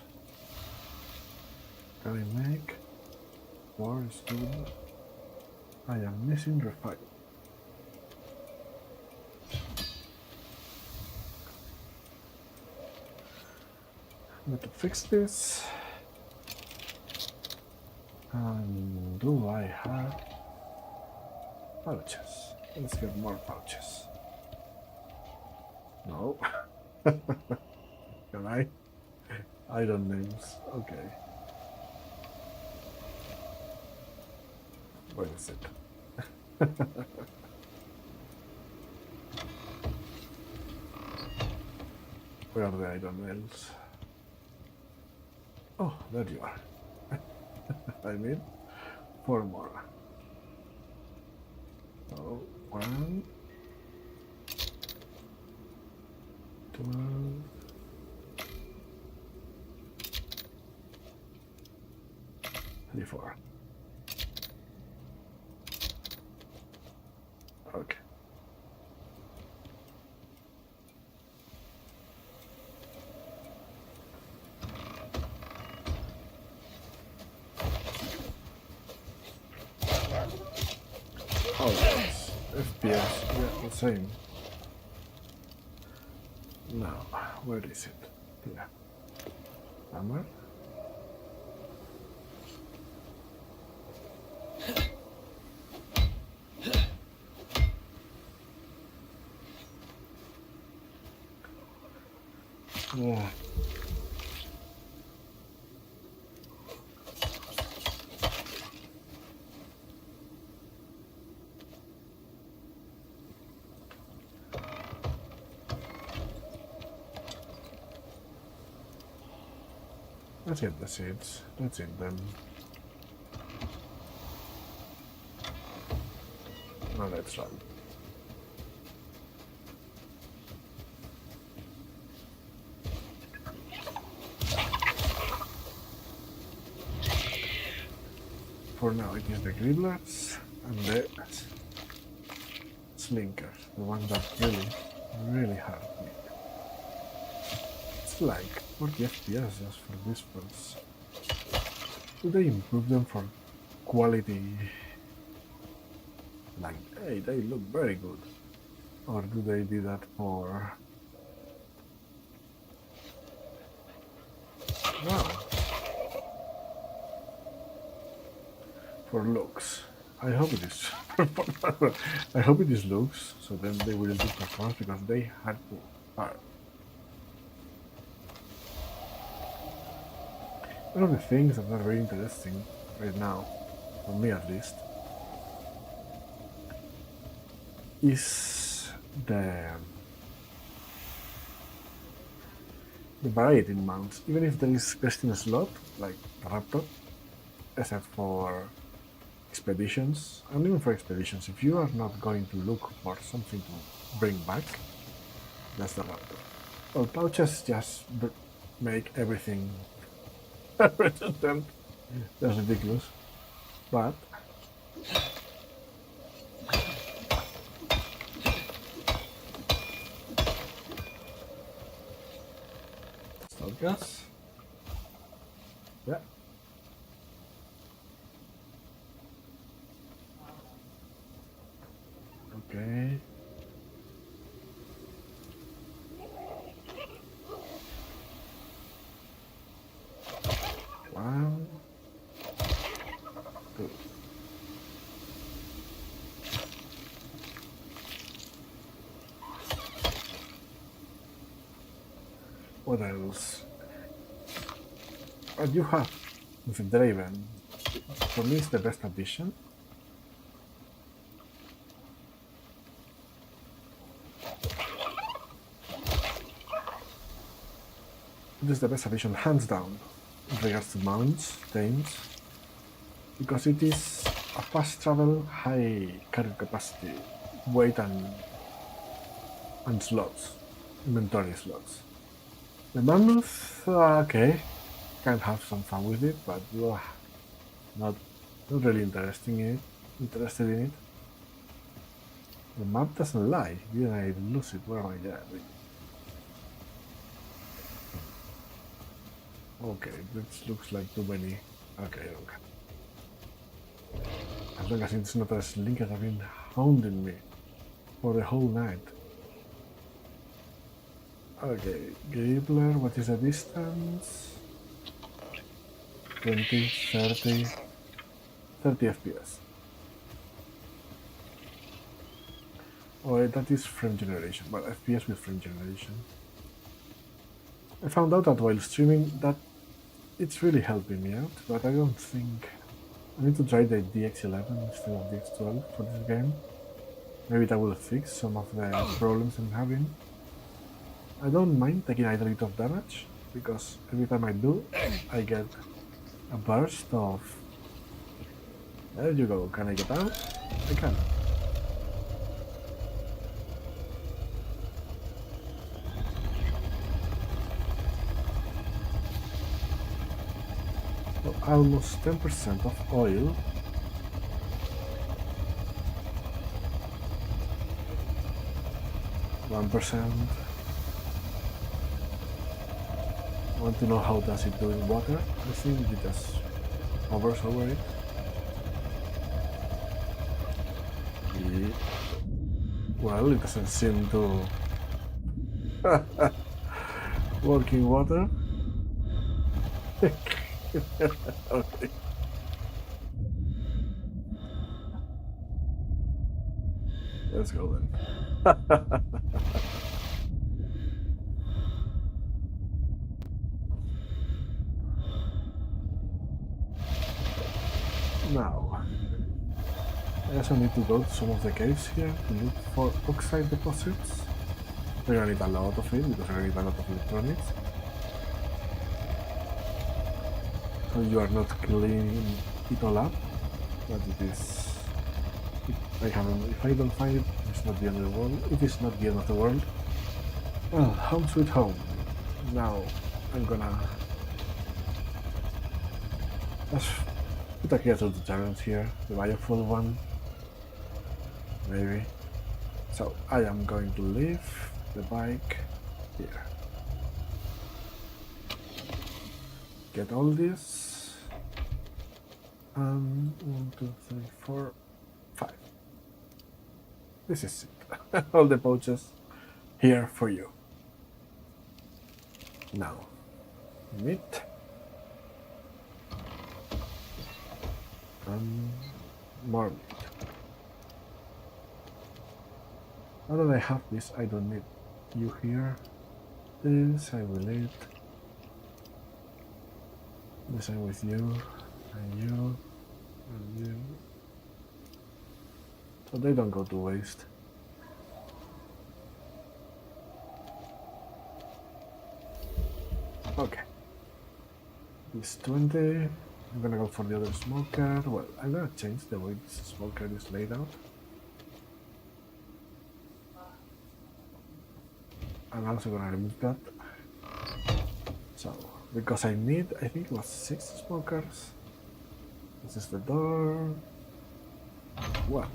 Can I make more stone? I am missing refine. Need to fix this. And do I have pouches? Let's get more pouches. No. Can I? Iron names. Okay. Where is it? Where are the iron nails? Oh, there you are. I mean, 4 more. So, 1, 2, 3, 4. Okay. Oh, yes. FPS, yeah, the same. Now, where is it? Here. Hammer. Yeah. Let's get the seeds. Let's eat them. Now let's run. For now, it is the gribblers and the slinkers, the ones that really hurt me. It's like 40 FPS just for this ones. Do they improve them for quality? Like, hey, they look very good. Or do they do that for... Wow. For looks. I hope it is. I hope it is looks, so then they will do performance because they had to hard. One of the things that are very interesting right now, for me at least, is the variety in mounts. Even if there is just in a slot, like the Raptor, except for expeditions, and even for expeditions, if you are not going to look for something to bring back, that's the Raptor. Well, pouches just make everything redundant. That's ridiculous. But stop gas. Yeah. Okay. One, two. What else? What you have with the Draven, for me, is the best addition. It is the best addition, hands down, in regards to mounts, tames, because it is a fast travel, high carry capacity, weight and slots, inventory slots. The mammoth, okay, can have some fun with it, but not really interested in it. The map doesn't lie. Didn't I lose it? Where am I? Yeah. Okay, this looks like too many. Okay. As long as it's not a slinker that have been hounding me for the whole night. Okay, Gribbler, what is the distance? 20, 30 FPS. Oh, that is frame generation. Well, FPS with frame generation. I found out that while streaming that it's really helping me out, but I don't think I need to try the DX11 instead of DX12 for this game. Maybe that will fix some of the problems I'm having. I don't mind taking a bit of damage, because every time I do, I get a burst of... There you go, can I get out? I can. So almost 10% of oil. %. I want to know how does it do in water. I think it just hovers over it. Well, it doesn't seem to work in water. Okay. Let's go then. Now, I also need to go to some of the caves here to look for oxide deposits. We're gonna need a lot of it because we're gonna need a lot of electronics. So you are not cleaning it all up, but it is... If I don't find it, it's not the end of the world. It is not the end of the world. Well, home sweet home. Now, I'm gonna... Let's put a gear to the giant here, the biofuel one. Maybe. So, I am going to leave the bike here. Get all this. 1, 2, 3, 4, 5. This is it. All the pouches here for you. Now, meat. And more meat. Now that I have this, I don't need you here. This I will eat. The same with you, and you, and you. So they don't go to waste. Okay. This 20. I'm gonna go for the other smoker. Well, I'm gonna change the way this smoker is laid out. I'm also gonna remove that. So, because I need, I think it was 6 smokers. This is the door. 1.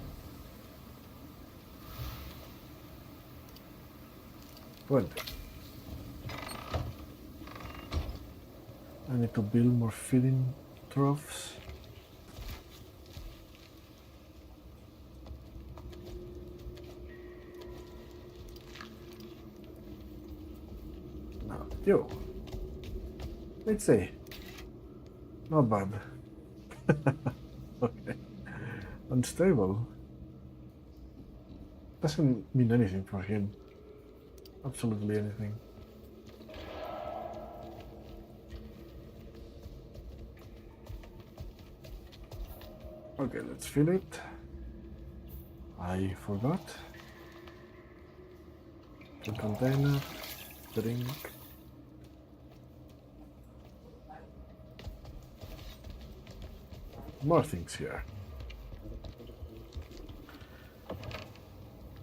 20. I need to build more feeding troughs. Now, you. Let's see. Not bad. Okay. Unstable. Doesn't mean anything for him. Absolutely anything. Okay, let's fill it. I forgot. The container, drink. More things here.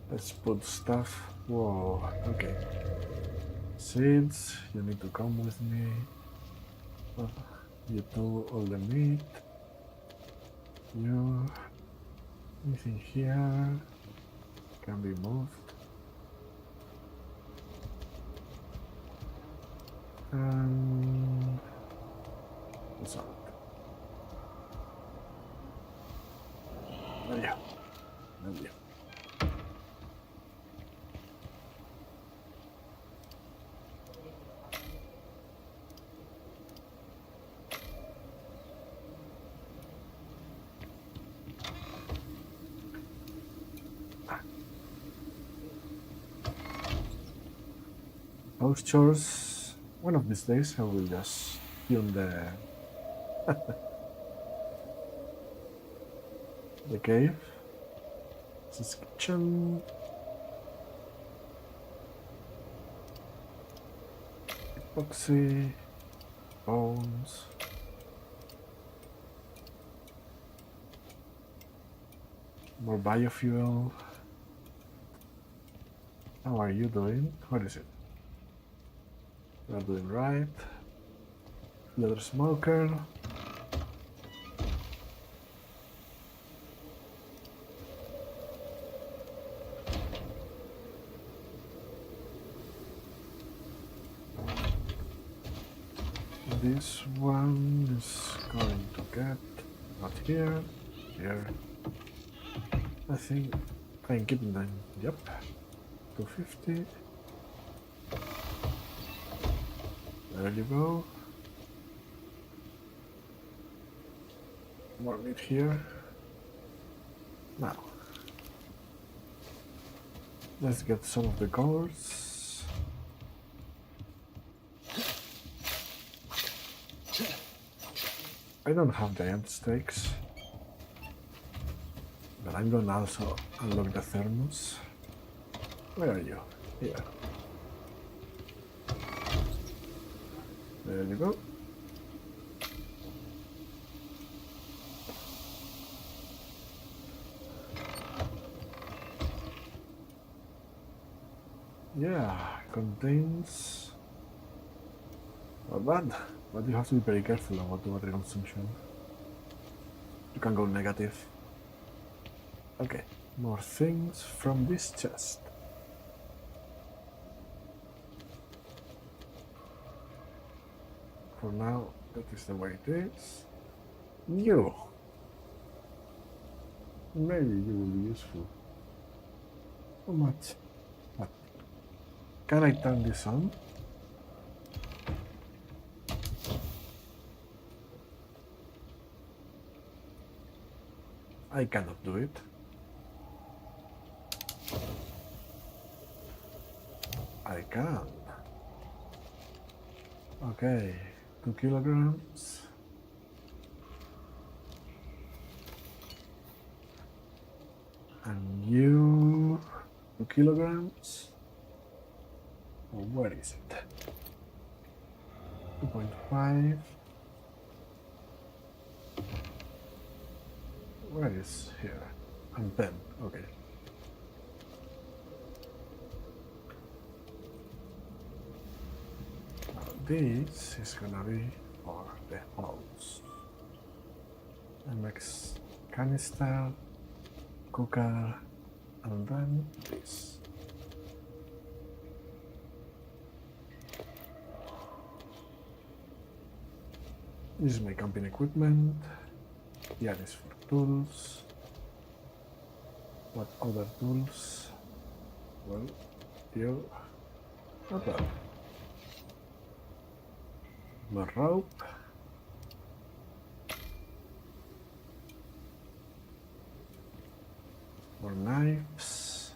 Let's put stuff. Whoa, okay. Seeds, you need to come with me. You do all the meat. You, anything here can be moved. And the salt. There you go. House chores. One of these days I will just tune the cave. This is kitchen. Epoxy. Bones. More biofuel. How are you doing? What is it? You are doing right. Leather smoker. This one is going to get not here, here. I think I can keep them. Yep, 250. There you go. More meat here. Now, let's get some of the gourds. I don't have giant steaks, but I'm gonna also unlock the thermos. Where are you? Here. There you go. Yeah, contains not bad, but you have to be very careful about the water consumption. You can go negative. Okay, more things from this chest. For now, that is the way it is. You! Maybe you will be useful. How much? What? Can I turn this on? I cannot do it. I can. Okay, 2 kilograms. And you, 2 kilograms. Oh, where is it? 2.5. Where is here? And 10. Okay. Now this is gonna be for the house. MX canister, cooker, and then this. This is my camping equipment. Here is for tools. What other tools? Well, you. Not bad. More rope. More knives.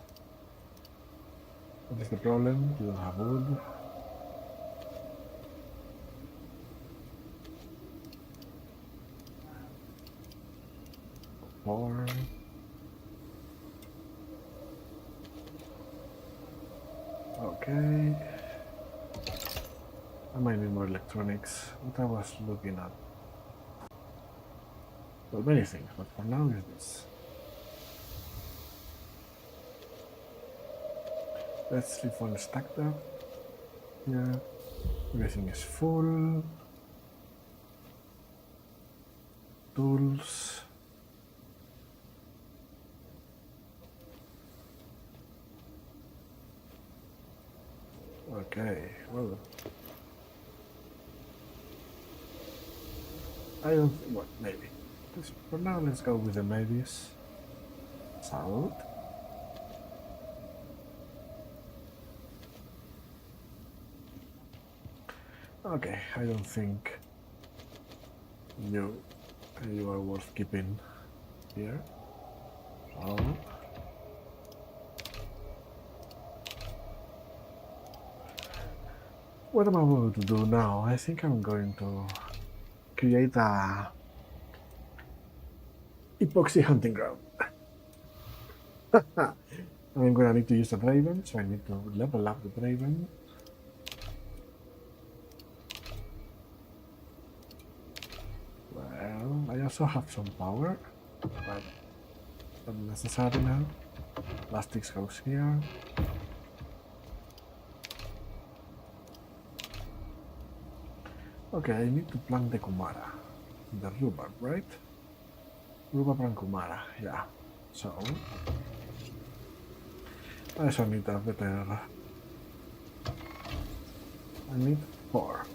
What is the problem? You don't have wood. More. Okay. I might need more electronics. What I was looking at. Well, many things, but for now is this. Let's leave one stacked up. Yeah. Everything is full. Tools. Okay, well. I don't think, what, maybe. For now, let's go with the maybes. Salad. Okay, I don't think you are worth keeping here. So. What am I going to do now? I think I'm going to create a epoxy hunting ground. I'm gonna need to use the Draven, so I need to level up the Draven. Well, I also have some power, but not necessary now. Plastics goes here. Okay, I need to plant the Kumara. The rhubarb, right? Rhubarb and Kumara, yeah. So, I also need a better... I need 4.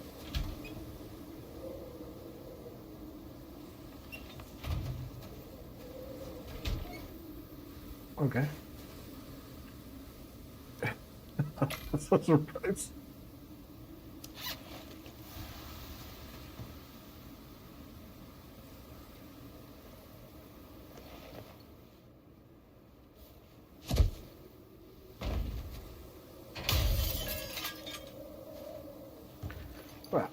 Okay. That's a surprise. Well.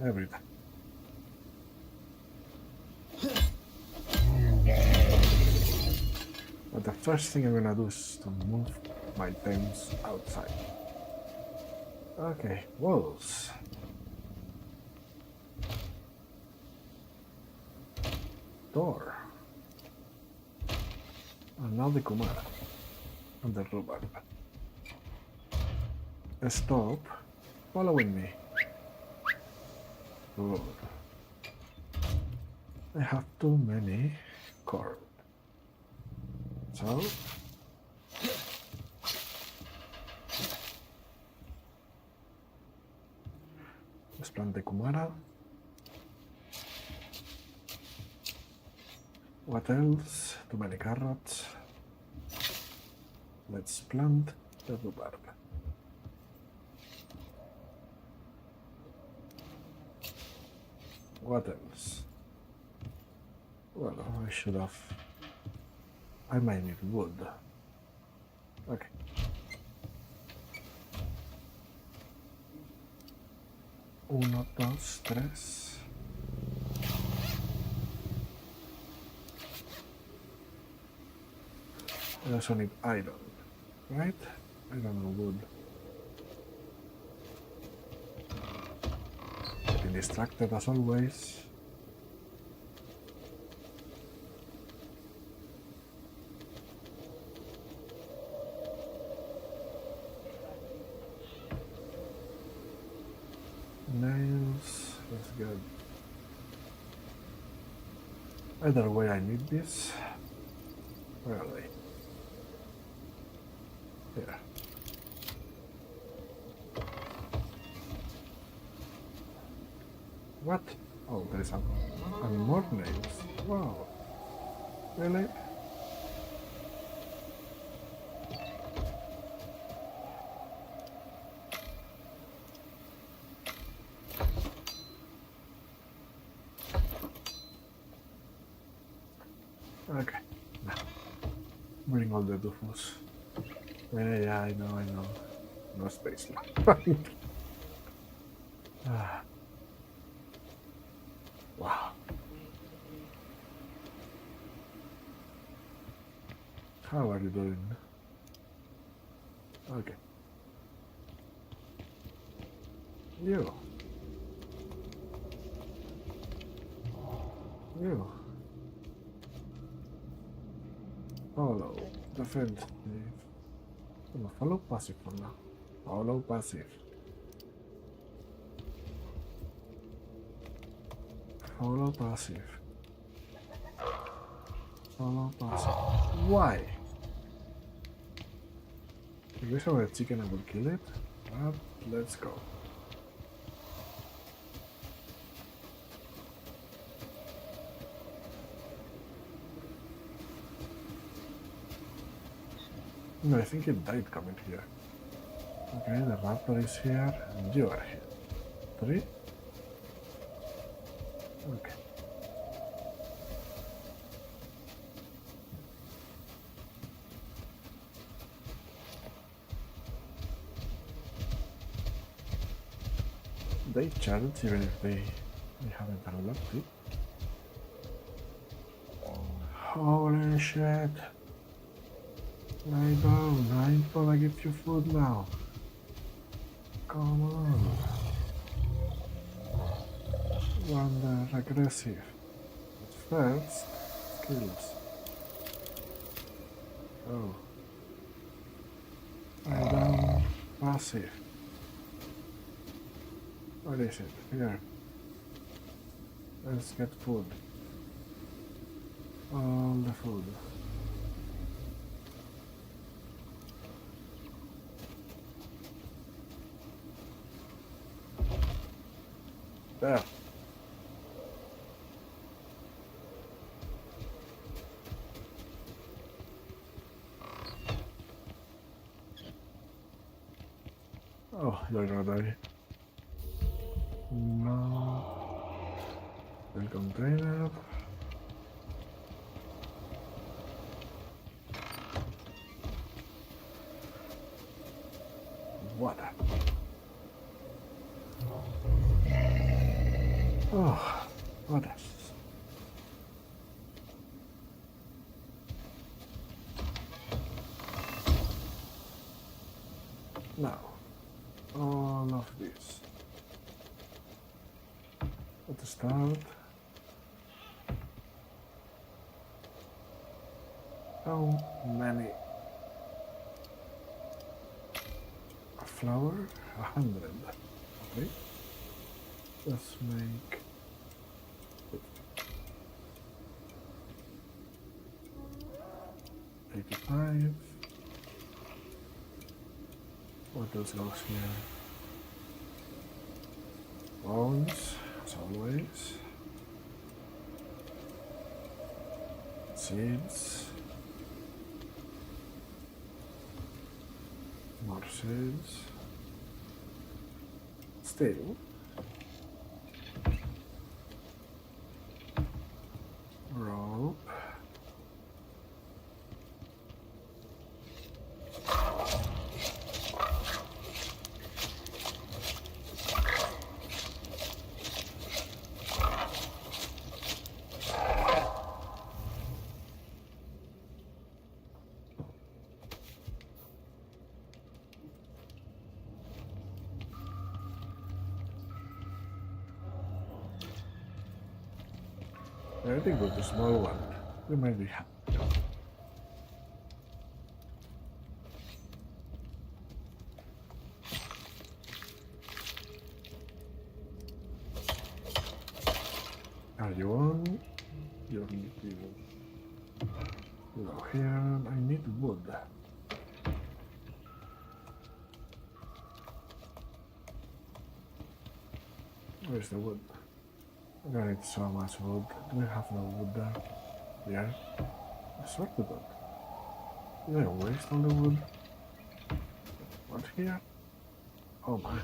Every time. But the first thing I'm gonna do is to move my things outside. Okay, walls. Door. And now the Kumara. And the rhubarb. Stop following me. Good. I have too many corn. So let's plant the Kumara. What else? Too many carrots. Let's plant the rhubarb. What else? Well, I should have... I might need wood. Okay. Uno, dos, tres. I also need iron, right? Iron and wood. Getting distracted as always. Nails, that's good. Either way, I need this. Where are they? Here. What? Oh, there is and more nails. Wow. Really? Okay. Now, bring all the dufus. Yeah, I know. No space left. Wow. How are you doing? Okay. You. Follow. Defensive. No, follow passive for now. Follow passive. Follow passive. Follow passive. Why? If we have a chicken, I will kill it. But let's go. No, I think it died coming here. Okay, the raptor is here, and you are here. 3. Okay. They challenge even if they haven't unlocked it. Holy shit. Lie down, I'm gonna give you food now. Come on. Wander aggressive. But first, skills. Oh. Lie down, passive. What is it? Here. Let's get food. All the food. There. Oh, you're not ready. No. El container. Water. Oh, what else? Now, all of this. Let's start. How many? A flower? 100. Okay. Let's make 85. What else goes here? Bones, as always. Seeds. More seeds. Still. Rope. I think with the small one, we might be happy. Are you on? You need to go here. I need wood. Where's the wood? I don't need so much wood. Do we have no wood there? Yeah. I swear to God. Did I waste all the wood? What here? Oh my.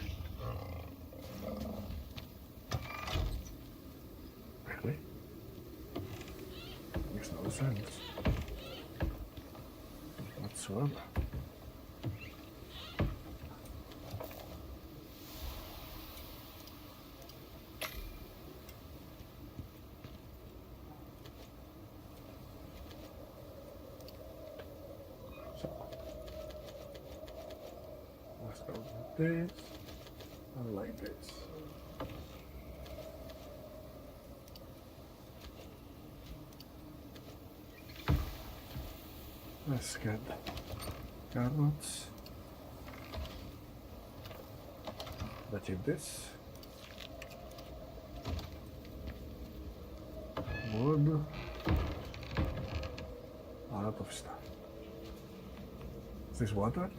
Really? Makes no sense. Whatsoever. This and like this. Let's get carrots. Let's eat this. Wood. A lot of stuff. Is this water?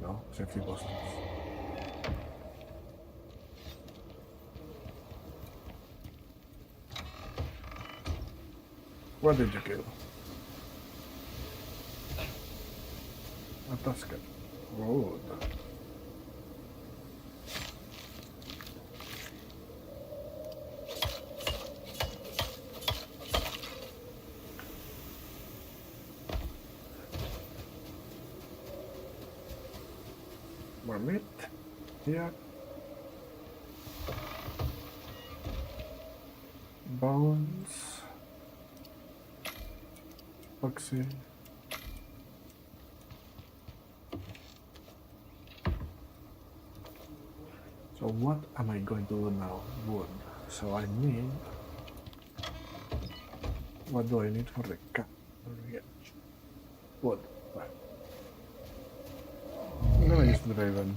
No, safety potions. What did you kill? A tusker. Good. More meat here. Bones. Foxy. So what am I going to do now? Wood. So I need... What do I need for the cat? Wood. Right. I'm gonna use the Raven.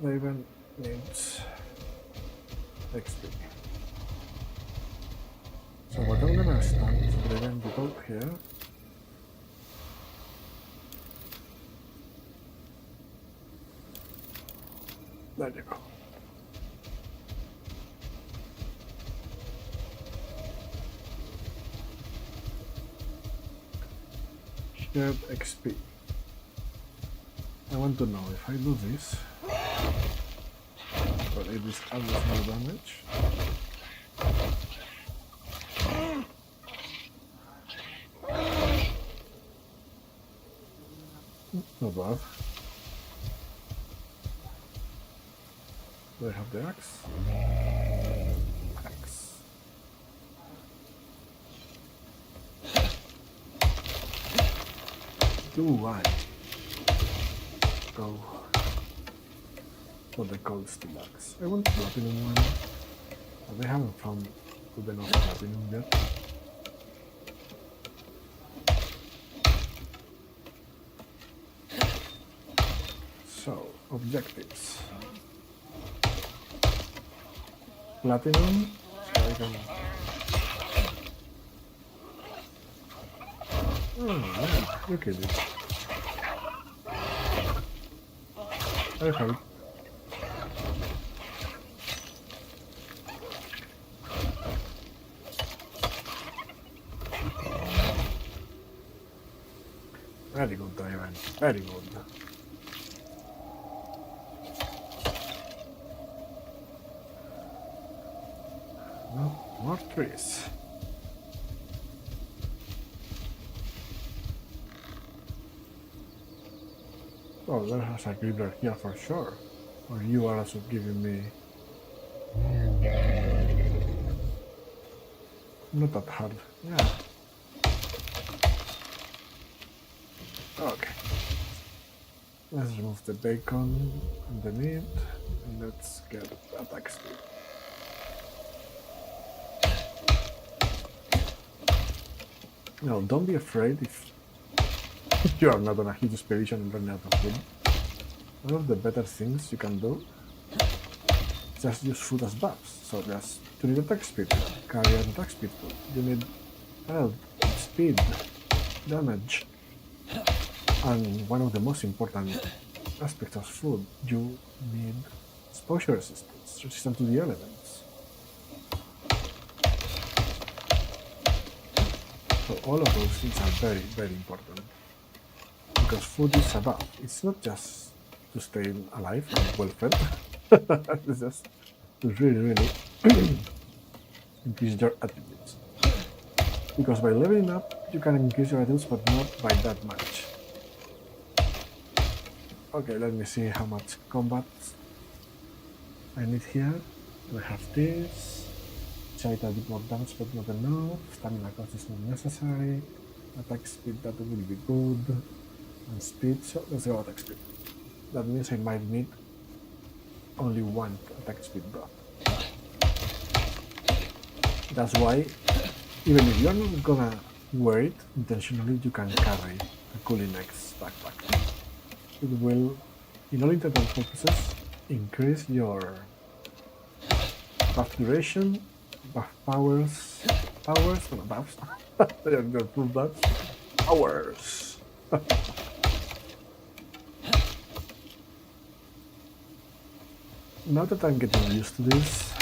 Raven needs XP. So what I'm gonna start is Raven to go here. There you go. Shared XP. I want to know if I do this, but it is almost no damage. Not bad. Do I have the axe? Axe. Do I go for the cold steel axe? I want platinum one, but I haven't found good enough platinum yet. So, objectives. Platinum, so I can... Oh man, look at it. I hope. Very good, Ivan. Very good. No, more trees. Oh, there has a grinder here for sure. Or you are also giving me... Not that hard. Yeah. Okay. Let's remove the bacon and the meat, and let's get attack speed. No, don't be afraid if you are not on a huge expedition and running out of food. One of the better things you can do is just use food as buffs. So just, you need attack speed, carry an attack speed food. You need health, speed, damage. And one of the most important aspects of food, you need exposure resistance, resistance to the elements. So all of those things are very, very important. Because food is a buff. It's not just to stay alive and well fed. It's just to really, really increase your attributes. Because by leveling up, you can increase your attributes, but not by that much. Okay, let me see how much combat I need here. I have this. Try a bit more damage, but not enough. Stamina cost is not necessary. Attack speed, that will be good. And speed, so let's go attack speed. That means I might need only one attack speed buff. That's why, even if you're not gonna wear it intentionally, you can carry a Cooling X backpack. It will, in all intents and purposes, increase your buff duration, buff powers, not buffs, your full buffs, powers. Now that I'm getting used to this,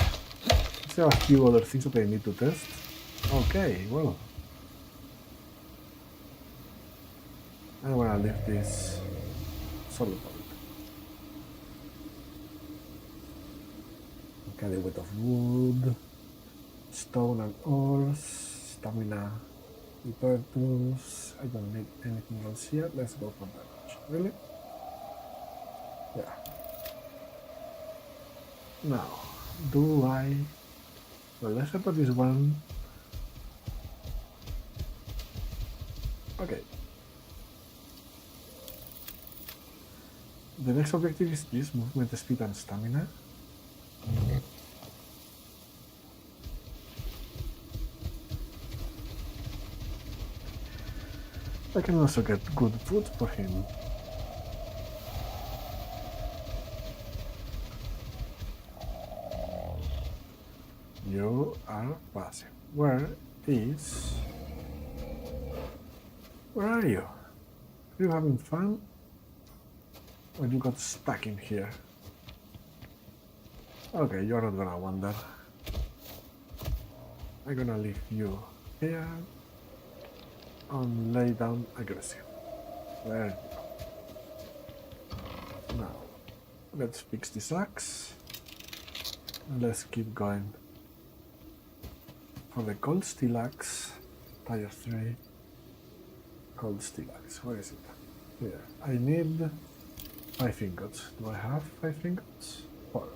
there are a few other things that I need to test. Okay, well, I wanna leave this solo point. Okay, a bit of wood, stone and ores, stamina, repair tools. I don't need anything else here. Let's go for damage. Really? Yeah. Now, do I Well, let's put this one. Okay. The next objective is this, movement speed and stamina. I can also get good food for him. You are passive. Where are you? Are you having fun? Or you got stuck in here? Okay, you're not gonna want that. I'm gonna leave you here and lay down aggressive. There you go. Now, let's fix this axe. And let's keep going. For the cold steel axe, tier 3. Cold steel axe, where is it? Here. I need 5 ingots. Do I have 5 ingots? 4.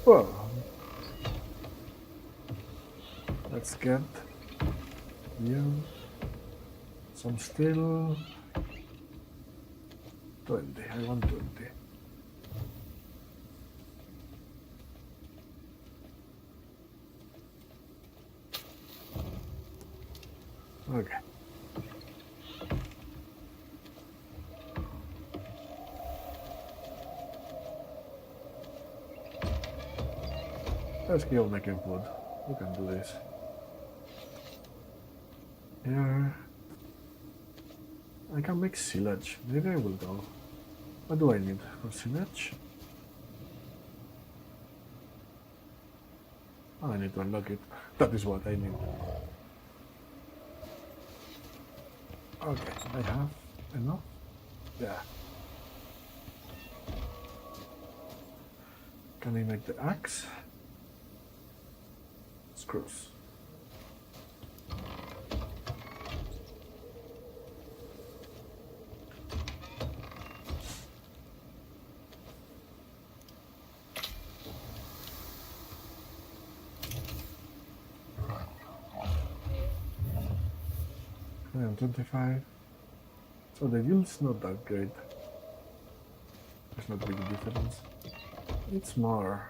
Whoa. Let's get you some steel. 20. I want 20. Okay. Let's keep making food. We can do this. Here. I can make silage. Maybe I will go. What do I need for silage? Oh, I need to unlock it. That is what I need. Okay, I have enough. Yeah. Can I make the axe? Screws. And 25. So the yield's not that great. There's not big difference. It's more.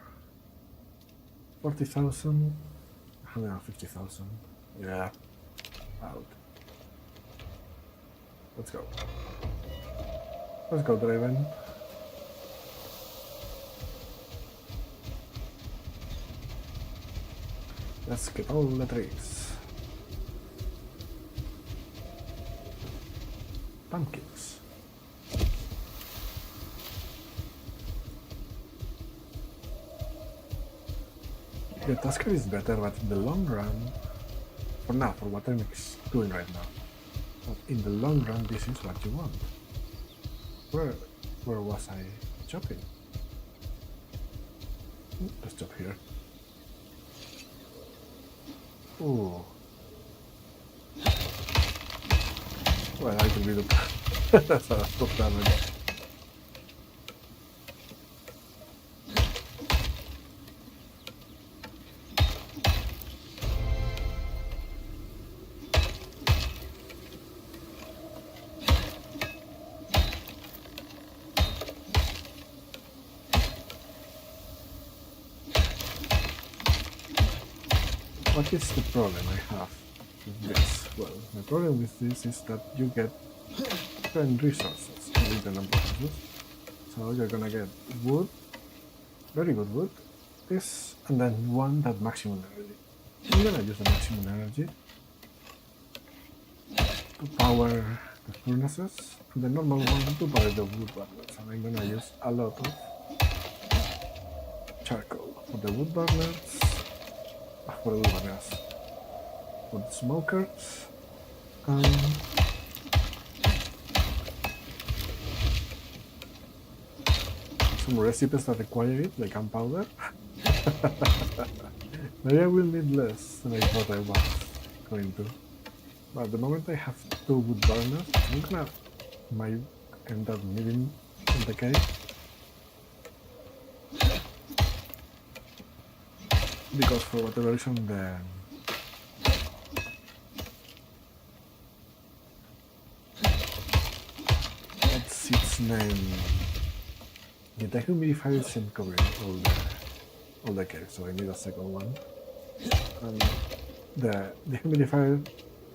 40,000. 150,000. Yeah. Out. Let's go. Let's go, Draven. Let's get all the trees. Pumpkins. The Tusker is better, but in the long run, for now, for what I'm doing right now, but in the long run, this is what you want. Where was I chopping? Let's chop here. Ooh. Well, I can be the that's a stop damage. What is the problem I have with this? Well, the problem with this is that you get 10 resources with the number of wood. So you're gonna get wood, very good wood, this, and then one that maximum energy. I'm gonna use the maximum energy to power the furnaces, and the normal one to power the wood burners. And I'm gonna use a lot of charcoal for the wood burners. For the wood burners, for the smokers, some recipes that require it, like gunpowder. Maybe I will need less than I thought I was going to. But at the moment I have 2 wood burners, might end up needing in the cave. because for whatever reason what's its name? The dehumidifier isn't covering all the cave, so I need a second one. And the dehumidifier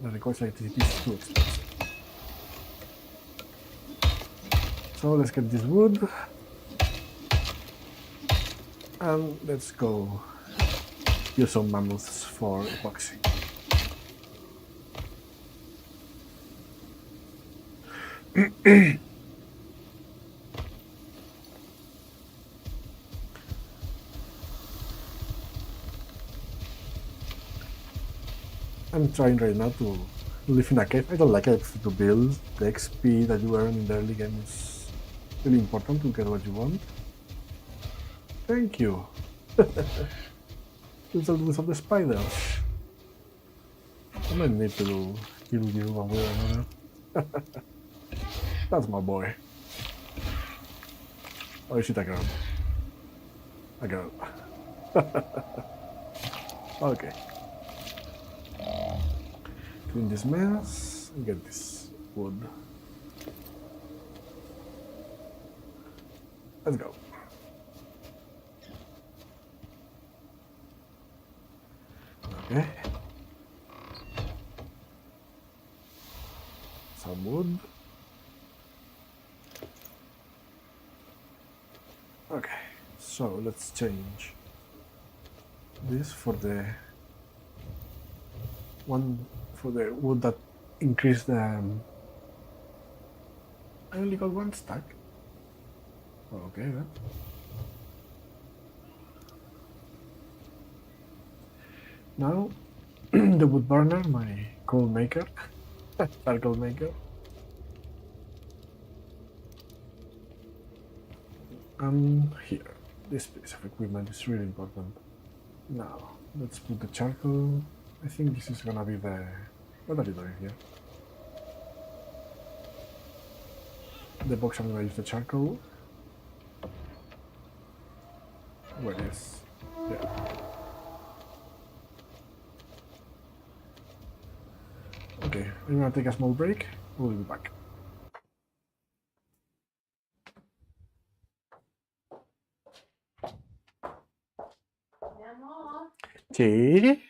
that requires electricity is too expensive. So let's get this wood and let's go use some mammoths for epoxy. I'm trying right now to live in a cave. I don't like it to build. The XP that you earn in the early game is really important to get what you want. Thank you. Little with all the spiders. I might need to kill you one way or another. That's my boy. Or is it a girl? A girl. Okay. Clean this mess and get this wood. Let's go. Okay. Some wood. Okay, so let's change this for the one for the wood that increased the. I only got one stack. Okay, then. Now, the wood burner, my coal maker, charcoal maker. And here, this piece of equipment is really important. Now, let's put the charcoal. I think this is gonna be the. What are you doing here? The box I'm gonna use the charcoal. Where is? Yeah. Okay, I'm gonna take a small break. We'll be back. Sí.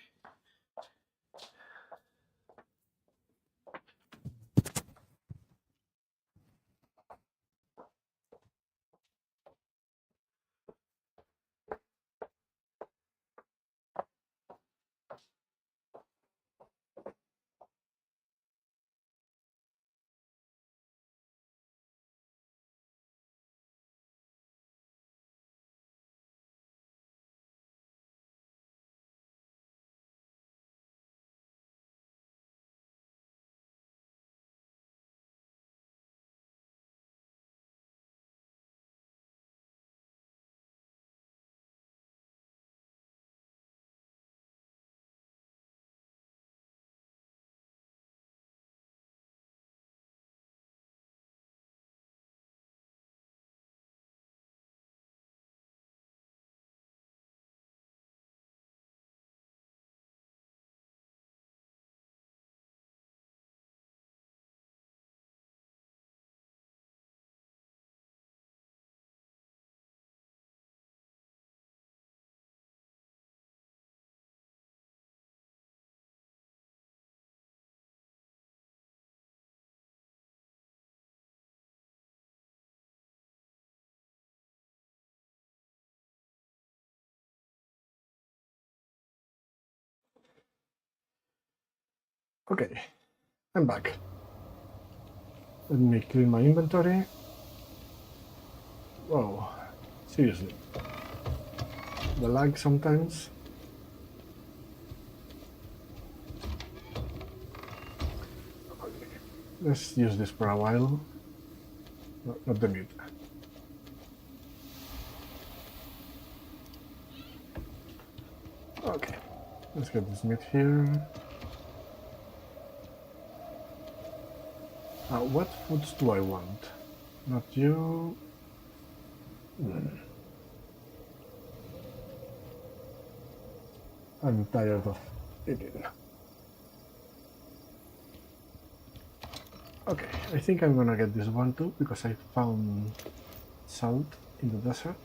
Okay, I'm back. Let me clean my inventory. Whoa, seriously. The lag sometimes. Okay. Let's use this for a while. No, not the mute. Okay, let's get this meat here. What foods do I want? Not you. I'm tired of eating. Okay, I think I'm gonna get this one too because I found salt in the desert.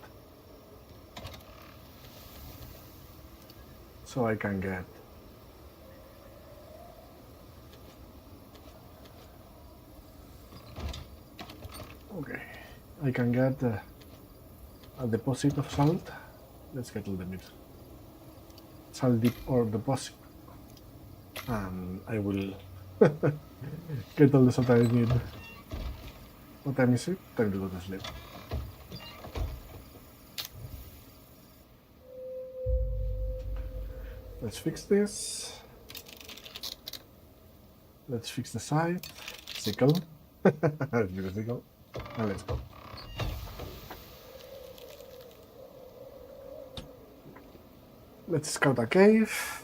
So I can get I can get a deposit of salt. Let's get to the limit. Salt deep or deposit. And I will get all the salt I need. What time is it? Time to go to sleep. Let's fix this. Let's fix the side. Sickle. Let's do the sickle. And let's go. Let's scout a cave.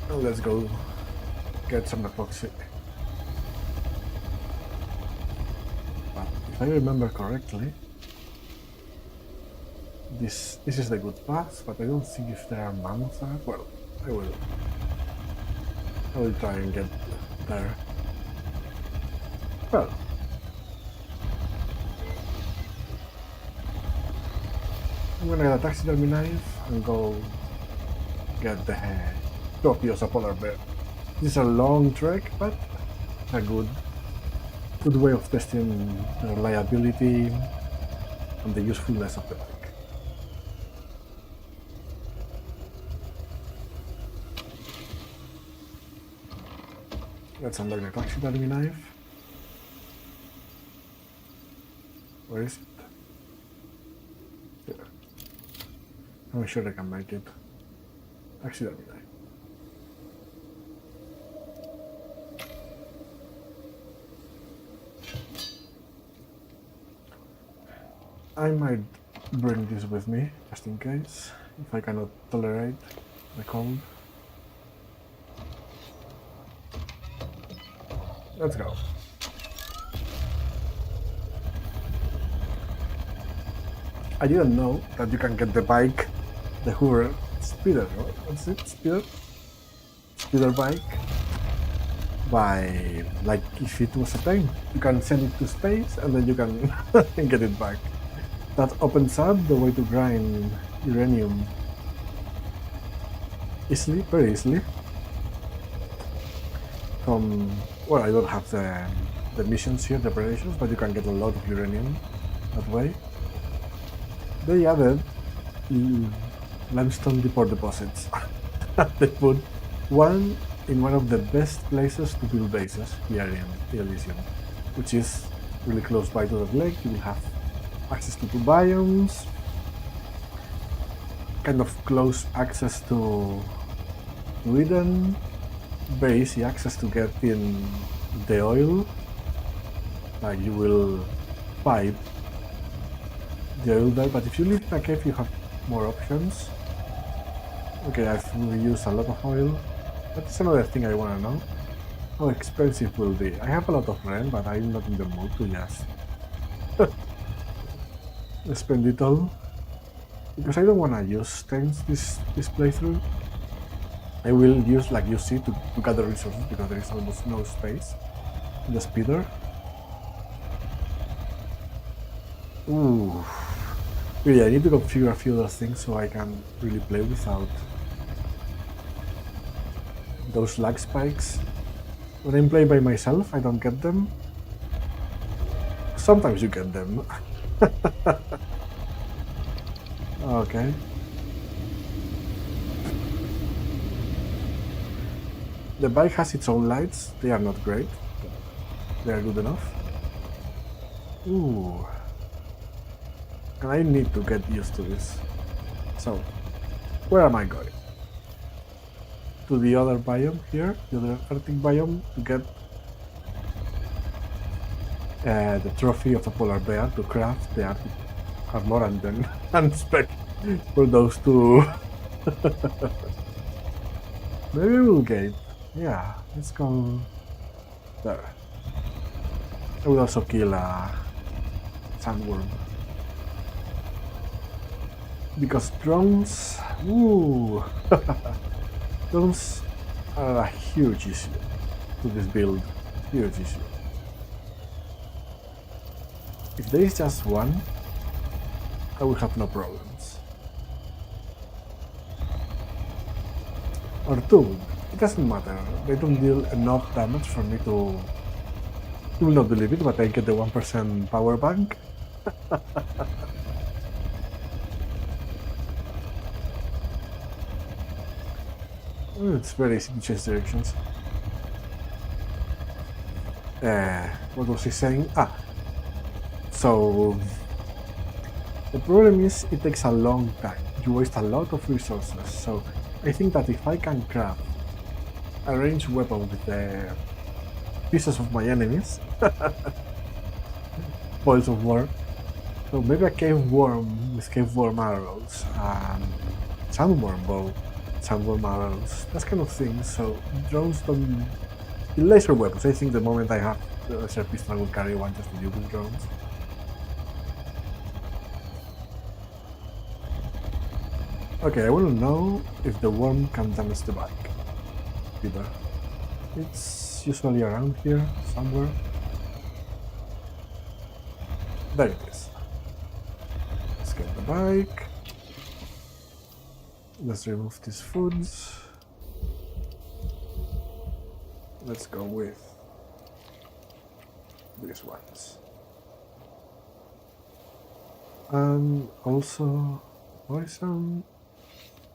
And let's go get some epoxy. But if I remember correctly, this is the good path, but I don't think if there are mountains there. Well, I will try and get there. Well, I'm gonna get a taxidermy knife and go get the copy of a polar bear. This is a long trek, but a good way of testing the reliability and the usefulness of the bike. Let's unlock the taxidermy knife. Where is it? Here. I'm sure I can make it. Taxidermy knife. I might bring this with me, just in case, if I cannot tolerate the cold. Let's go. I didn't know that you can get the bike, the Hoover speeder, right? What's it? Speeder bike. By, like, if it was a plane, you can send it to space and then you can get it back. That opens up the way to grind uranium easily, very easily. From, well, I don't have the missions here, the operations, but you can get a lot of uranium that way. They added limestone depot deposits. They put one in one of the best places to build bases here in Elysium, which is really close by to the lake. You will have access to 2 biomes, kind of close access to Eden, very easy access to get in the oil, like you will pipe the oil there, but if you live in a cave you have more options. Okay, I've used a lot of oil. That's another thing I want to know. How expensive will be? I have a lot of rent, but I'm not in the mood to just spend it all. Because I don't want to use things this playthrough. I will use, like you see, to gather resources because there is almost no space in the speeder. Ooh. Really, I need to configure a few other things so I can really play without those lag spikes. When I'm playing by myself, I don't get them. Sometimes you get them. Okay. The bike has its own lights. They are not great, but they are good enough. Ooh. And I need to get used to this. So, where am I going? To the other biome here, the other Arctic biome, to get the trophy of a polar bear to craft the Arctic armor and then unspec for those two. Maybe we'll get. Yeah, let's go there. I will also kill a sandworm. Because drones, ooh, drones are a huge issue to this build, huge issue. If there is just one, I will have no problems. Or two, it doesn't matter. They don't deal enough damage for me to... You will not believe it, but I get the 1% power bank. It's very easy to change directions. What was he saying? So the problem is it takes a long time. You waste a lot of resources. So I think that if I can craft a ranged weapon with the pieces of my enemies, spoils of war. So maybe a cave worm with cave worm arrows, sandworm bow, sandworm arrows, that kind of thing. So drones don't... Laser weapons, I think the moment I have the laser pistol I will carry one just to deal with drones. Okay, I want to know if the worm can damage the bike. Either. It's usually around here, somewhere. There it is. Let's get the bike. Let's remove these foods. Let's go with these ones. And also poison.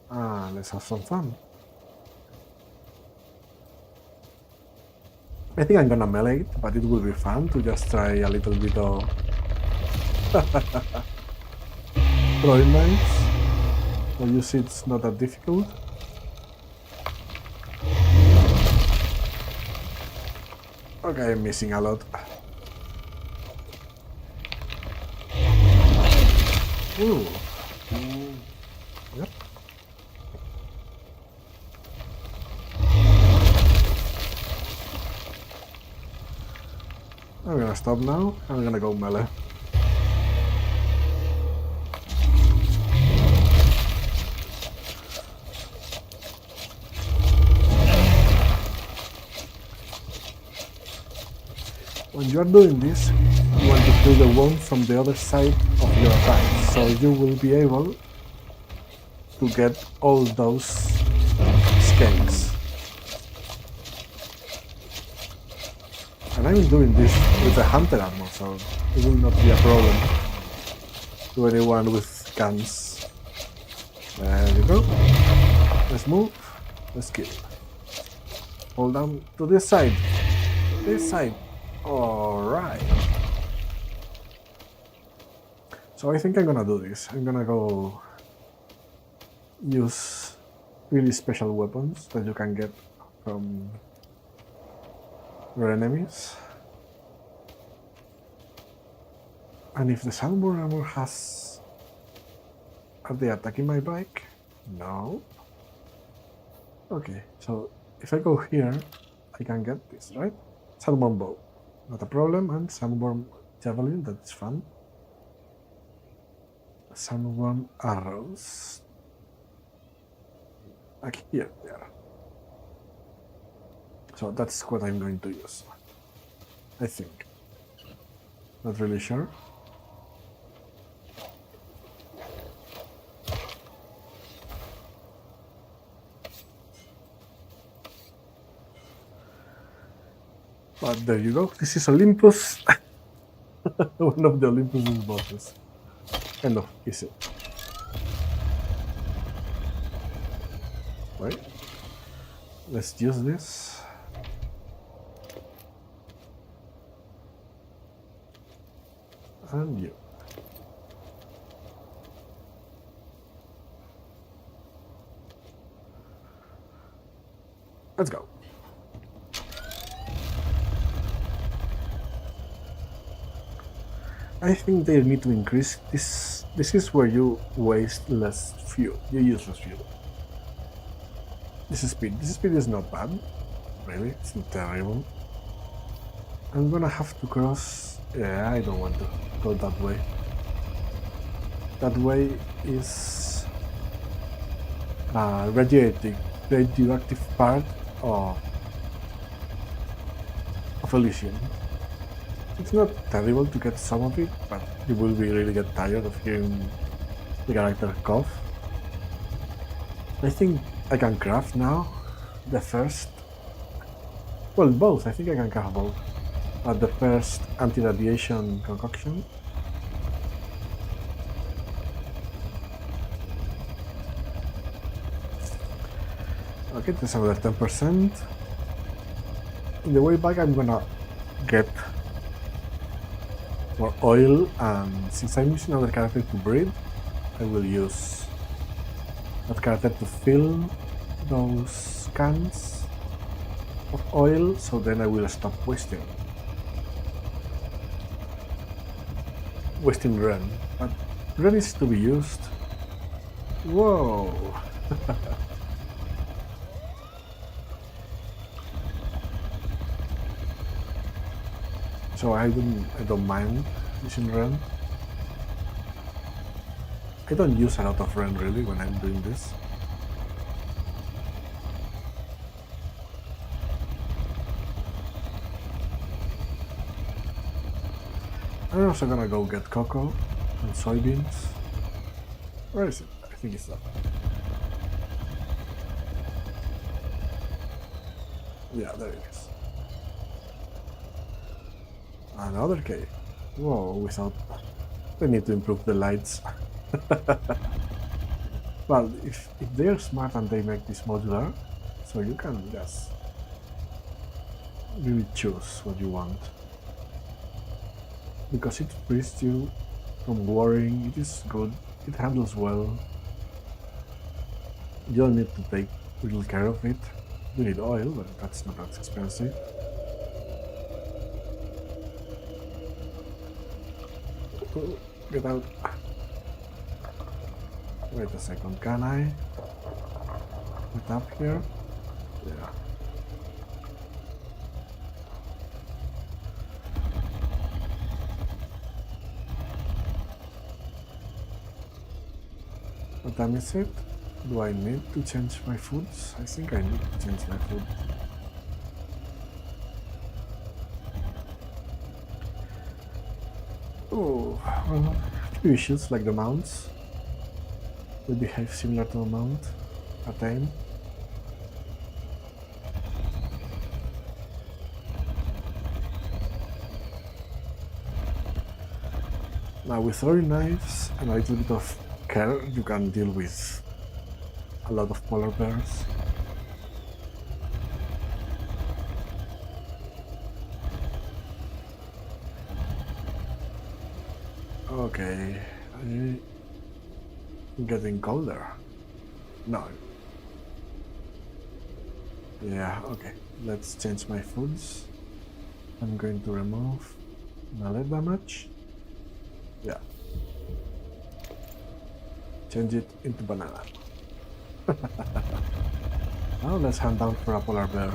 Let's have some fun. I think I'm gonna melee it, but it will be fun to just try a little bit of throwing knives. So you see it's not that difficult. Okay, I'm missing a lot. Ooh. Yep. I'm gonna stop now. I'm gonna go melee. When you are doing this, you want to kill the worm from the other side of your attack, so you will be able to get all those scales. And I'm doing this with the hunter armor, so it will not be a problem to anyone with guns. There you go. Let's move. Let's kill. Hold down to this side. This side. Alright. So I think I'm gonna do this. I'm gonna go use really special weapons that you can get from your enemies. And if the sandworm armor has... Are they attacking my bike? No. Okay, so if I go here, I can get this, right? Sandworm bow. Not a problem, and sandworm javelin, that's fun. Sandworm arrows. Like here, there. So that's what I'm going to use. I think. Not really sure. But there you go. This is Olympus. One of the Olympus's bosses. Kind of easy. Right. Let's use this. And you. Let's go. I think they need to increase this. This is where you waste less fuel. You use less fuel. This is speed. This speed is not bad. Really, it's not terrible. I'm gonna have to cross. Yeah, I don't want to go that way. That way is radioactive part of Elysium. It's not terrible to get some of it, but you will be really get tired of hearing the character cough. I think I can craft now the first. Well, both. I think I can craft both. But the first anti-radiation concoction. Okay, there's another 10%. In the way back, I'm gonna get more oil, and since I'm using another character to breed, I will use that character to fill those cans of oil, so then I will stop wasting Ren. But Ren is to be used. Whoa! So I don't mind using Ren. I don't use a lot of Ren really when I'm doing this. I'm also gonna go get cocoa and soybeans. Where is it? I think it's that. Yeah, there it is. Another cave. Whoa, without... We need to improve the lights. Well, if they're smart and they make this modular, so you can just really choose what you want. Because it frees you from worrying, it is good, it handles well. You don't need to take little care of it. You need oil, but that's not that expensive. Get out. Wait a second, can I get up here? Yeah. What time is it? Do I need to change my foods? I think I need to change my food. Oh, well, species like the mounts will behave similar to a mount, a tame. Now with throwing knives and a little bit of care, you can deal with a lot of polar bears. Okay, I'm getting colder. No. Yeah, okay. Let's change my foods. I'm going to remove melee damage. Yeah. Change it into banana. Now let's hunt down for a polar bear.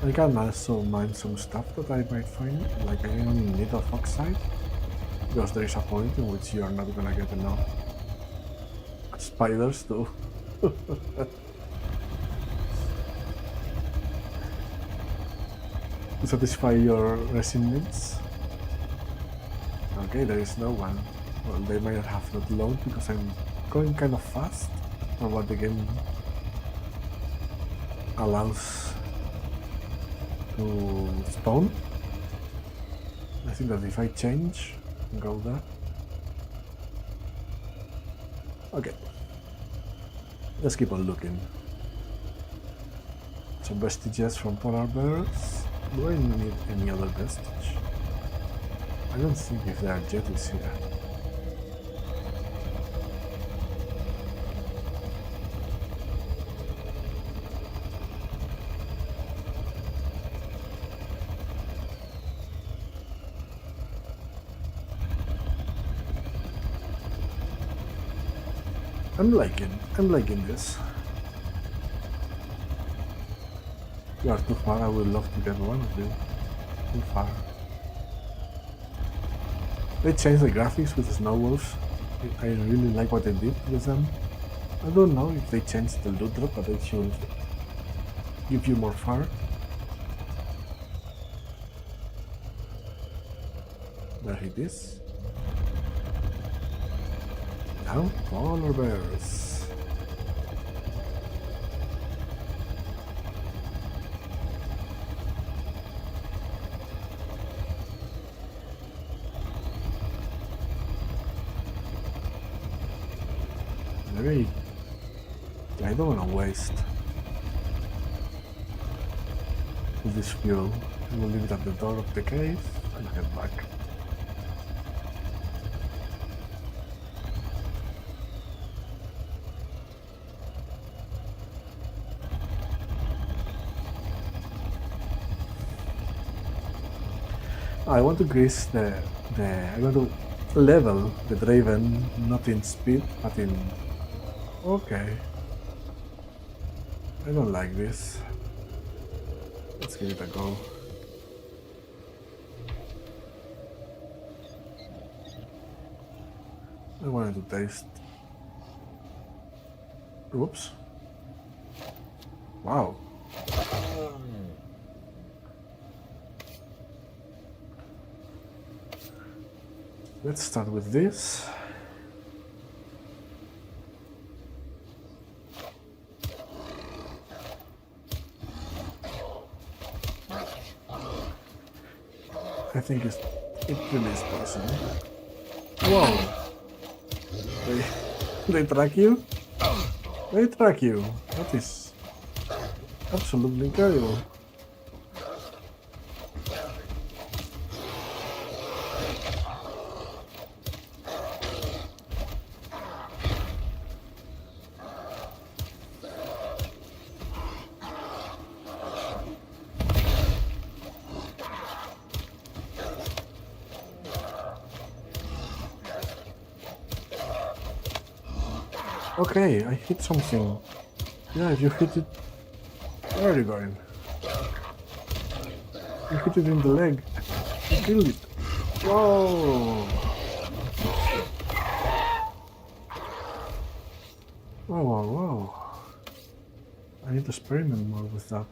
I can also mine some stuff that I might find, like I only need of oxide, because there is a point in which you are not gonna get enough spiders to satisfy your resin needs. Okay, there is no one. Well, they might have not load because I'm going kind of fast for what the game allows to spawn. I think that if I change and go there. Okay. Let's keep on looking. Some vestiges from polar bears. Do I need any other vestige? I don't think if there are jetties here. I'm liking this. You are too far, I would love to get one of you. Too far. They changed the graphics with the snow wolves. I really like what they did with them. I don't know if they changed the loot drop, but they should give you more fur. There it is. Now, polar bears. Maybe I don't want to waste this fuel. I will leave it at the door of the cave and head back. I want to grease I want to level the Draven, not in speed, but in... Okay. I don't like this. Let's give it a go. I wanted to taste. Oops. Wow. Let's start with this. I think it really is poison. Whoa! They track you? They track you. That is absolutely incredible. Okay, I hit something. Yeah, if you hit it... Where are you going? You hit it in the leg. You killed it. Whoa! Whoa, whoa, whoa. I need to experiment more with that.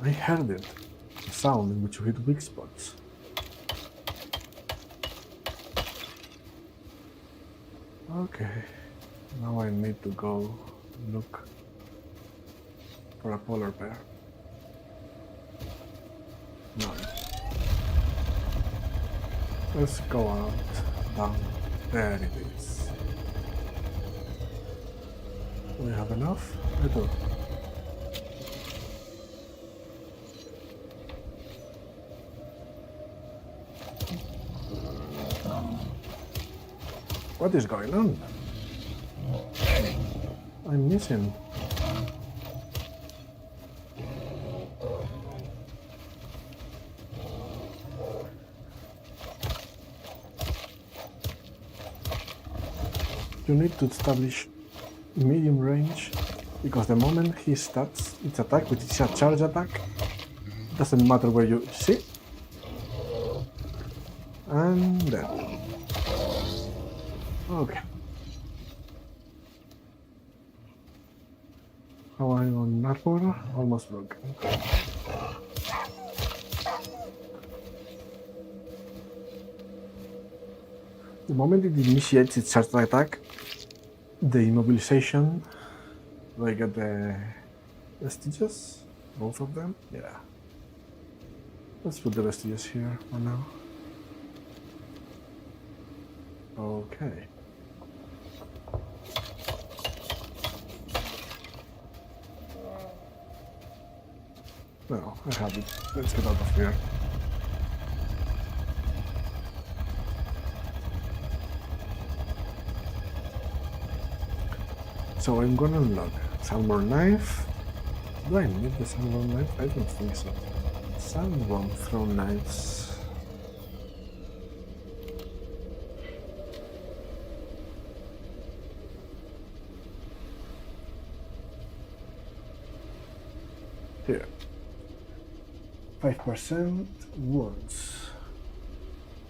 I heard it, a sound in which you hit weak spots. Okay, now I need to go look for a polar bear. No. Let's go out, down. There it is. Do we have enough? I do. What is going on? I'm missing. You need to establish medium range, because the moment he starts its attack, which is a charge attack, doesn't matter where you see. And then. Okay. How are you on armor? Almost broken. The moment it initiates its charge attack, the immobilization, do I get the vestiges? Both of them? Yeah. Let's put the vestiges here for now. Okay. No, I have it. Let's get out of here. So I'm gonna unlock Salmon Knife. Do I need the Salmon Knife? I don't think so. Salmon throw knives. Here. 5% wounds.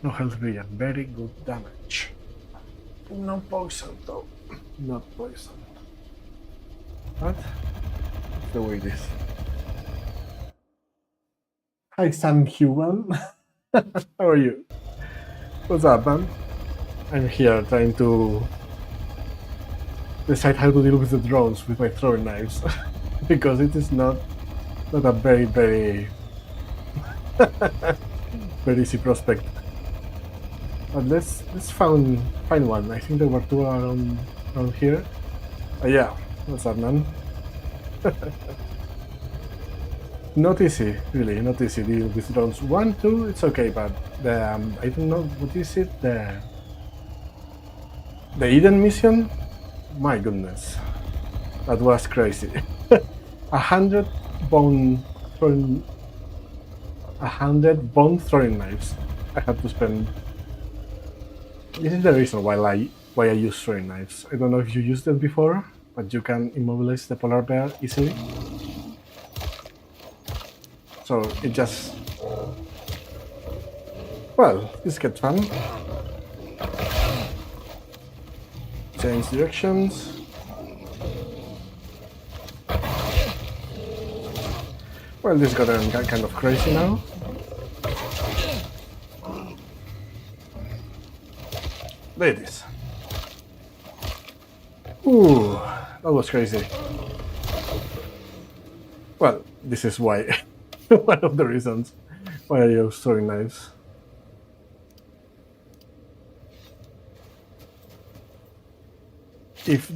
No health regen, very good damage. No poison though. Not poison. But that's the way it is. Hi San Huan. How are you? What's up, man? I'm here trying to decide how to deal with the drones with my throwing knives. Because it is not a very very easy prospect. But let's find one. I think there were two around here. Yeah, what's up, man? Not easy, really, not easy to deal with drones. 1, 2, it's okay, but the I don't know what is it. The Eden mission, my goodness, that was crazy. 100 bone throwing knives. I had to spend. This is the reason why I use throwing knives. I don't know if you used them before, but you can immobilize the polar bear easily. So it just, well, this gets fun. Change directions. Well, this got kind of crazy now. There it is. Ooh, that was crazy. Well, this is why. One of the reasons why I use throwing knives. If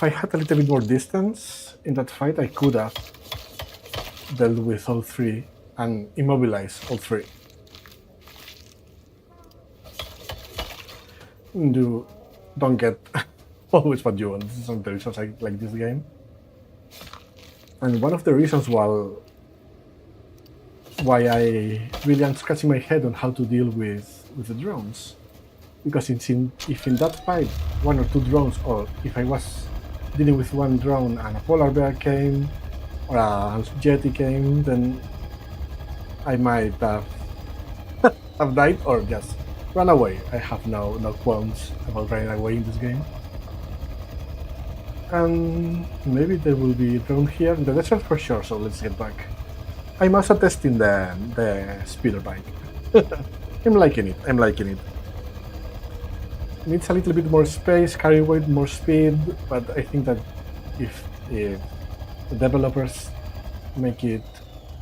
I had a little bit more distance in that fight, I could have dealt with all three and immobilized all three. You don't get always what you want. This is one of the reasons I like this game. And one of the reasons why I really am scratching my head on how to deal with the drones. Because if in that fight 1 or 2 drones, or if I was dealing with 1 drone and a polar bear came, or a jetty came, then I might have died or just run away. I have no qualms about running away in this game. And maybe there will be a drone here in the desert for sure, so let's get back. I'm also testing the speeder bike. I'm liking it. Needs a little bit more space, carry weight, more speed, but I think that if the developers make it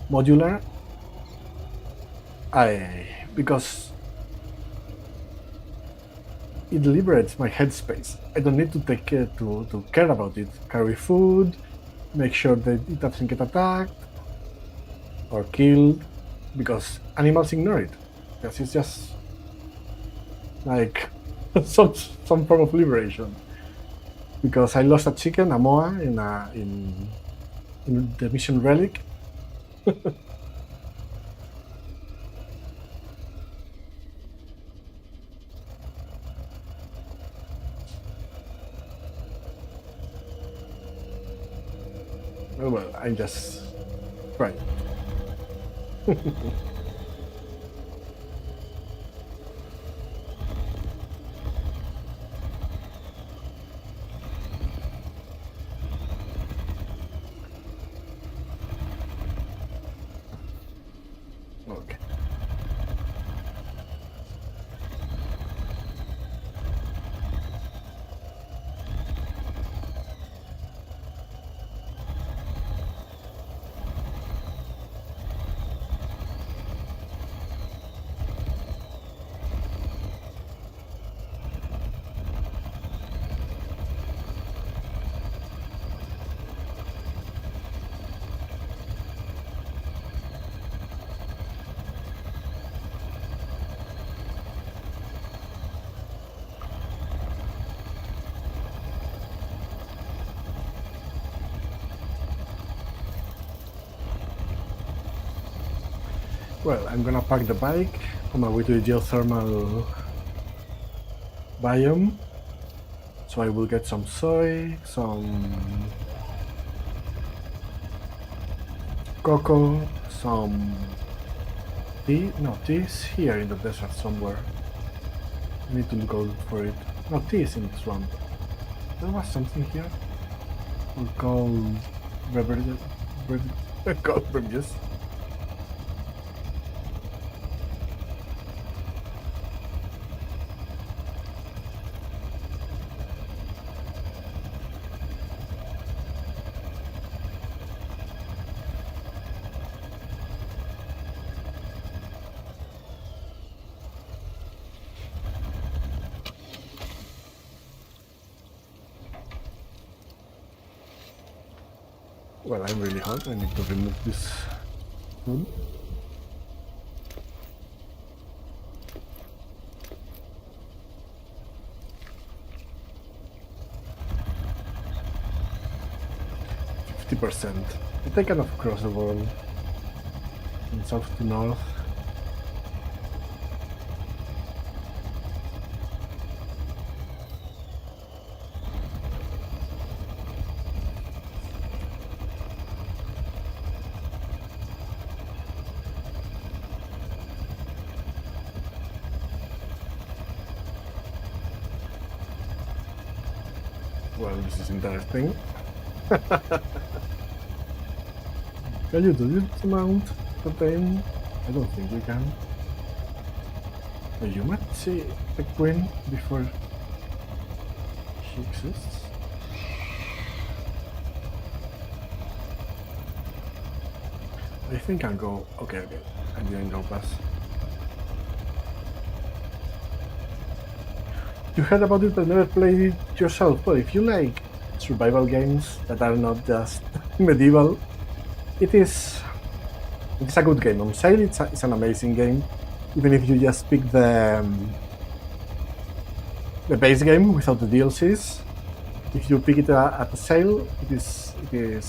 modular, because it liberates my headspace. I don't need to take care to care about it. Carry food, make sure that it doesn't get attacked or killed, because animals ignore it. Because it's just like some form of liberation. Because I lost a chicken, a moa, in the mission relic. Well, I'm just trying. Okay. Well, I'm gonna park the bike on my way to the geothermal biome. So I will get some soy, some cocoa, some tea. No, tea is here in the desert somewhere. I need to go look for it. No, tea is in this one. There was something here. We'll call beverages. Beverages. Well, I'm really hot. I need to remove this food. %. I kind of cross the world from south to north. Well, this is interesting. Can you do this amount of time? I don't think you can. You might see the queen before she exists. I think I'll go. Okay. I didn't go past. You heard about it but never played it yourself. Well, if you like survival games that are not just medieval, it's a good game. On sale, it's an amazing game. Even if you just pick the base game without the DLCs, if you pick it at the sale, it is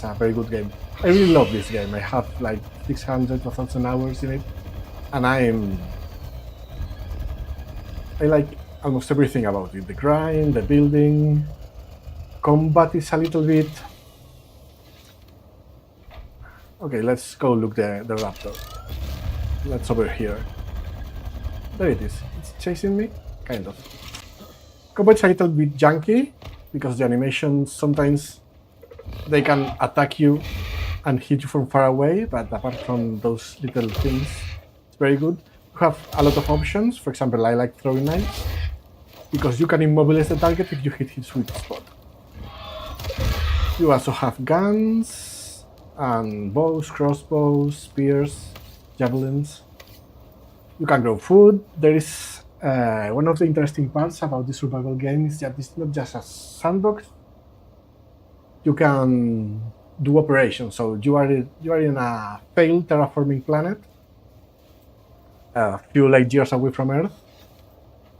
a very good game. I really love this game. I have like 600 or 1,000 hours in it, and I like almost everything about it. The grind, the building, combat is a little bit... Okay, let's go look the raptor. That's over here. There it is. It's chasing me? Kind of. Combat's a little bit janky, because the animations sometimes they can attack you and hit you from far away, but apart from those little things, it's very good. You have a lot of options. For example, I like throwing knives, because you can immobilize the target if you hit his sweet spot. You also have guns and bows, crossbows, spears, javelins. You can grow food. There is one of the interesting parts about the survival game is that it's not just a sandbox. You can do operations. So you are in a failed terraforming planet, a few light years away from Earth,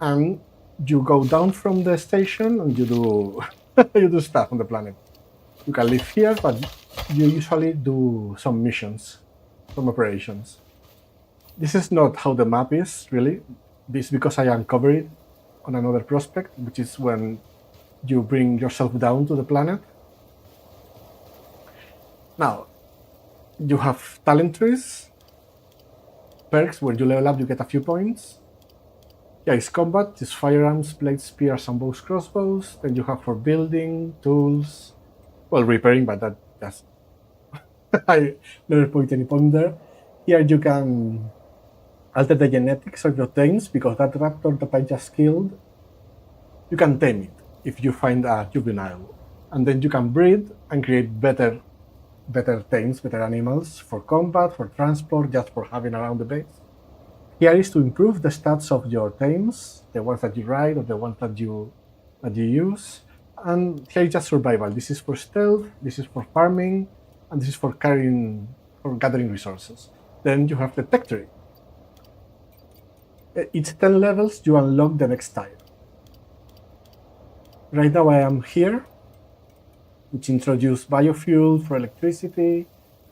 and you go down from the station and you do you do stuff on the planet. You can live here, but you usually do some missions, some operations. This is not how the map is, really. This is because I uncovered it on another prospect, which is when you bring yourself down to the planet. Now, you have talent trees, perks. When you level up, you get a few points. Yeah, it's combat, it's firearms, blades, spears, and bows, crossbows. Then you have for building, tools, well, repairing, but that's I never put any point there. Here you can alter the genetics of your tames, because that raptor that I just killed, you can tame it if you find a juvenile. And then you can breed and create better tames, better animals for combat, for transport, just for having around the base. Here is to improve the stats of your tames, the ones that you ride or the ones that you use. And here is just survival. This is for stealth, this is for farming, and this is for gathering resources. Then you have the tech tree. Each 10 levels, you unlock the next tile. Right now I am here, which introduced biofuel for electricity.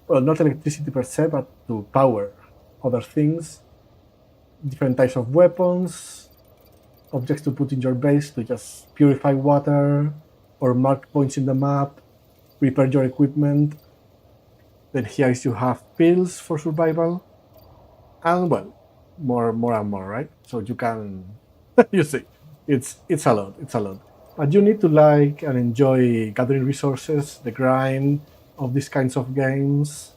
Well, not electricity per se, but to power other things. Different types of weapons, objects to put in your base to just purify water, or mark points in the map, repair your equipment. Then here you have pills for survival, and well, more and more, right? So you can, you see, it's a lot, it's a lot. But you need to like and enjoy gathering resources, the grind of these kinds of games.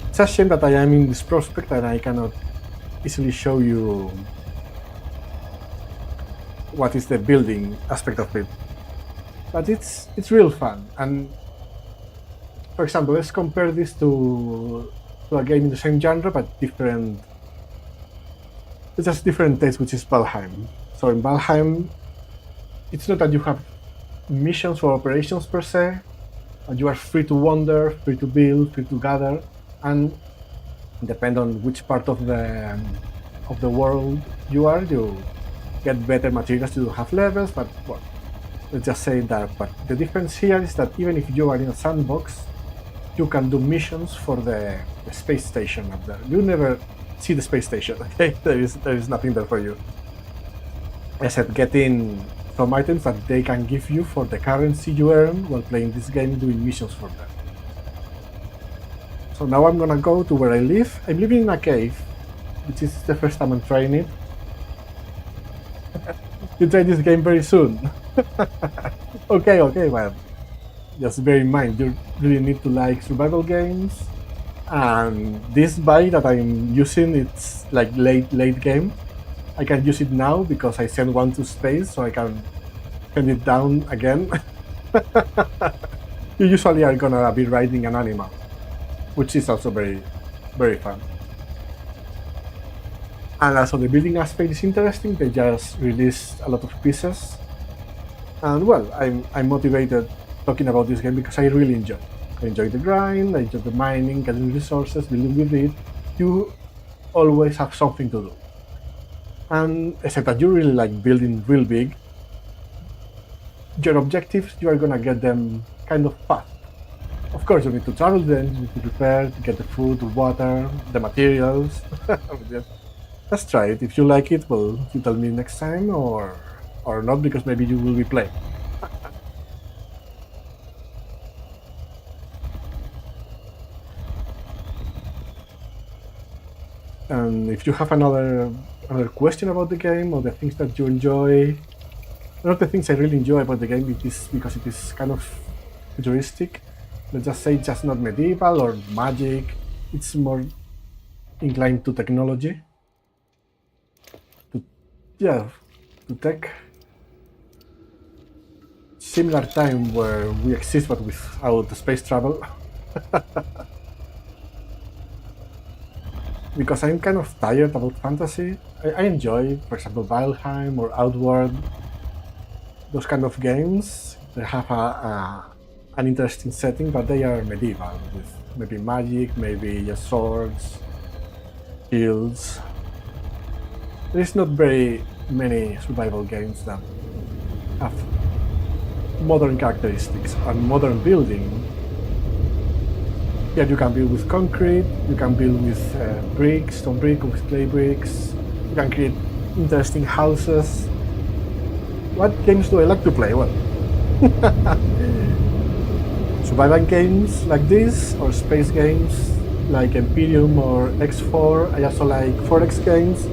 It's a shame that I am in this prospect and I cannot easily show you what is the building aspect of it. But it's real fun. And for example, let's compare this to a game in the same genre but different. It's just different taste, which is Valheim. So in Valheim, it's not that you have missions or operations per se, but you are free to wander, free to build, free to gather, and depend on which part of the world you are, you get better materials, you have levels, but well, let's just say that. But the difference here is that even if you are in a sandbox, you can do missions for the space station up there. You never see the space station, okay? There is nothing there for you. Except getting some items that they can give you for the currency you earn while playing this game, doing missions for them. So now I'm gonna go to where I live. I'm living in a cave, which is the first time I'm trying it. You try this game very soon. Okay, well, just bear in mind, you really need to like survival games. And this bike that I'm using, it's like late game. I can use it now because I sent one to space, so I can send it down again. You usually are gonna be riding an animal, which is also very, very fun. And also the building aspect is interesting. They just released a lot of pieces. And well, I'm motivated talking about this game because I really enjoy it. I enjoy the grind, I enjoy the mining, getting resources, building with it. You always have something to do. And except that you really like building real big, your objectives, you are gonna get them kind of fast. Of course, you need to travel them, you need to prepare, to get the food, the water, the materials. Let's try it. If you like it, well, you tell me next time, or not, because maybe you will be playing. And if you have another question about the game or the things that you enjoy, one of the things I really enjoy about the game is because it is kind of futuristic. Let's just say just not medieval or magic. It's more inclined to technology. To tech. Similar time where we exist but without space travel. Because I'm kind of tired about fantasy. I enjoy, for example, Valheim or Outward, those kind of games. They have an interesting setting, but they are medieval, with maybe magic, maybe just swords, shields. There's not very many survival games that have modern characteristics and modern building. Yeah, you can build with concrete, you can build with bricks, stone brick, with clay bricks. You can create interesting houses. What games do I like to play? Well, survival games like this, or space games like Imperium or X4. I also like 4X games,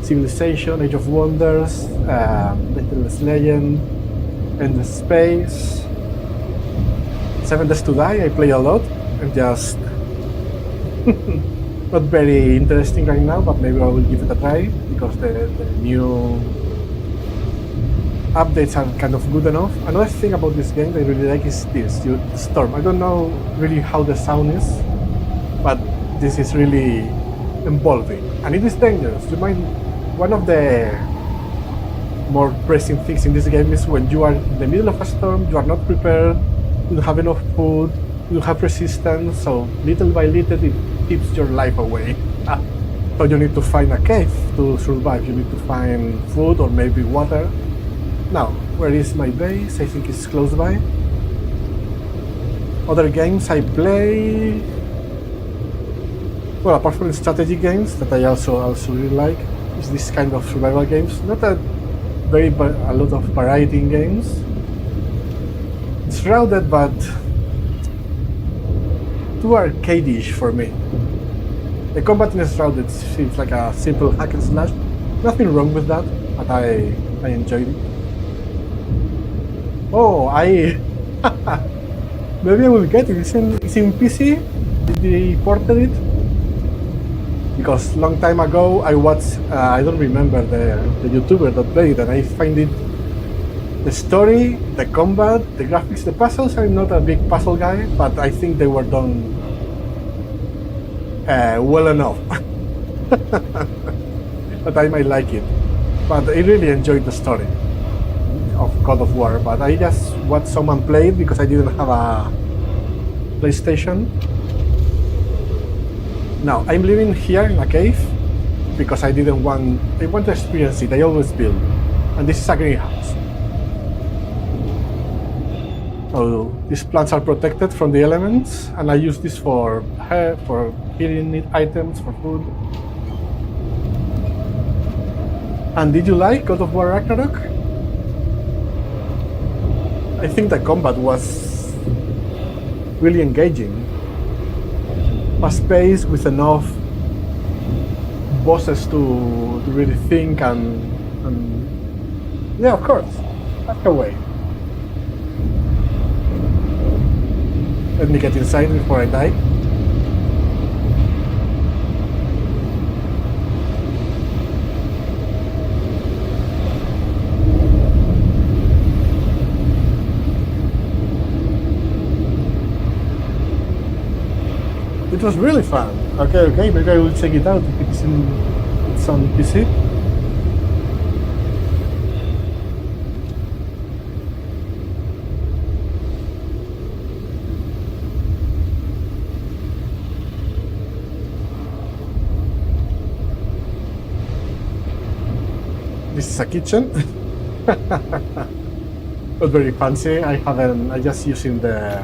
Civilization, Age of Wonders, Littlest Legend, Endless Space, 7 Days to Die. I play a lot. I'm just not very interesting right now, but maybe I will give it a try because the new updates are kind of good enough. Another thing about this game that I really like is this, the storm. I don't know really how the sound is, but this is really involving and it is dangerous. One of the more pressing things in this game is when you are in the middle of a storm, you are not prepared, you don't have enough food, you have resistance, so little by little it keeps your life away. So you need to find a cave to survive, you need to find food or maybe water. Now, where is my base? I think it's close by. Other games I play, well, apart from strategy games that I also really like, is this kind of survival games. Not a lot of variety in games. It's crowded, but too arcade-ish for me. The combat in Shrouded seems like a simple hack and slash. Nothing wrong with that, but I enjoyed it. Oh, maybe I will get it. It's in PC. They ported it because long time ago I watched. I don't remember the YouTuber that played it, and I find it. The story, the combat, the graphics, the puzzles. I'm not a big puzzle guy, but I think they were done well enough that I might like it. But I really enjoyed the story of God of War. But I just watched someone play it because I didn't have a PlayStation. Now I'm living here in a cave because I want to experience it. I always build, and this is a greenhouse. So these plants are protected from the elements, and I use this for heating items, for food. And did you like God of War Ragnarok? I think the combat was really engaging. Fast-paced with enough bosses to really think and yeah, of course, that's the way. Let me get inside before I die. It was really fun. Okay, maybe I will check it out if it's on PC. This is a kitchen. Not very fancy. I just using the.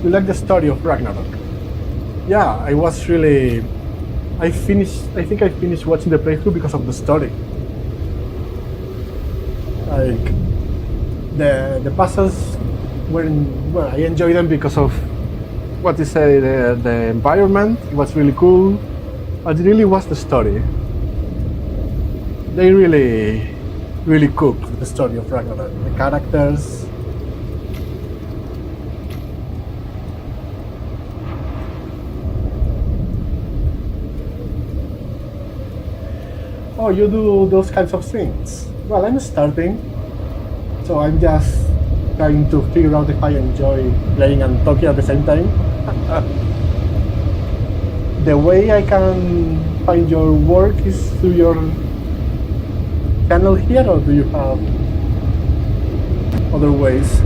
You like the story of Ragnarok? Yeah, I was really. I think I finished watching the playthrough because of the story. Like the puzzles well, I enjoyed them because of what you say, the environment. It was really cool. But it really was the story. They really cooked the story of Ragnarok. The characters. Oh, you do those kinds of things? Well, I'm starting, so I'm just trying to figure out if I enjoy playing and talking at the same time. The way I can find your work is through your channel here, or do you have other ways?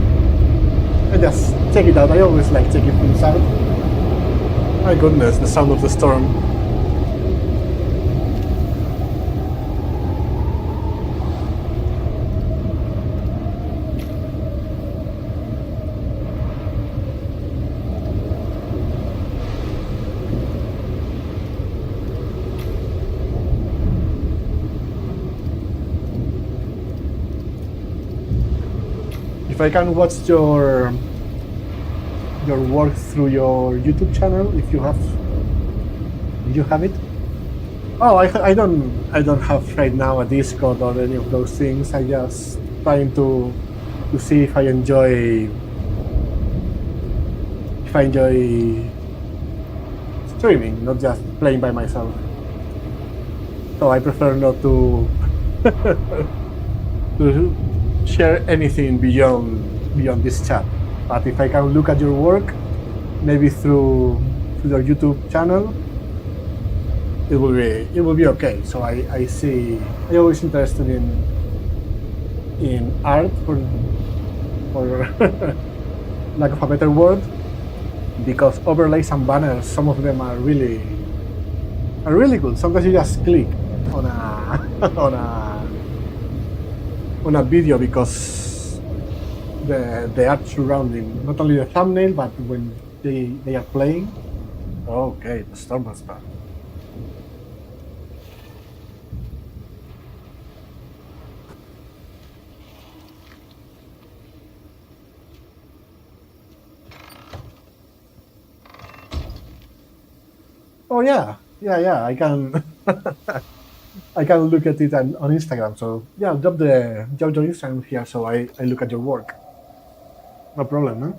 I just check it out. I always like checking things out. My goodness, the sound of the storm. If I can watch your work through your YouTube channel, if you have it. Oh, I don't have right now a Discord or any of those things. I just trying to see if I enjoy streaming, not just playing by myself. So I prefer not to to share anything beyond this chat. But if I can look at your work, maybe through your YouTube channel, it will be okay. So I always interested in art, for lack of a better word, because overlays and banners, some of them are really good. Sometimes you just click on a video because the art surrounding not only the thumbnail but when they are playing. Okay, the storm was bad. Oh yeah. I can I can look at it on Instagram. So yeah, drop your Instagram here so I look at your work. No problem, man.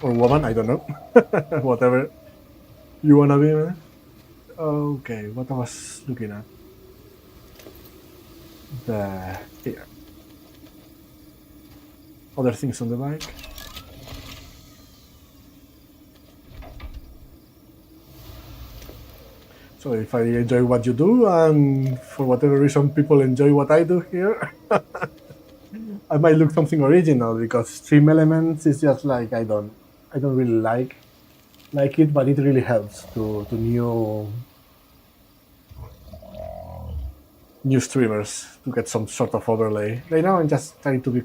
Or woman, I don't know. Whatever you wanna be, man. Okay, what I was looking at. The here. Other things on the bike. So if I enjoy what you do, and for whatever reason people enjoy what I do here, I might look something original because stream elements is just like I don't really like it, but it really helps to new streamers to get some sort of overlay. Right now I'm just trying to be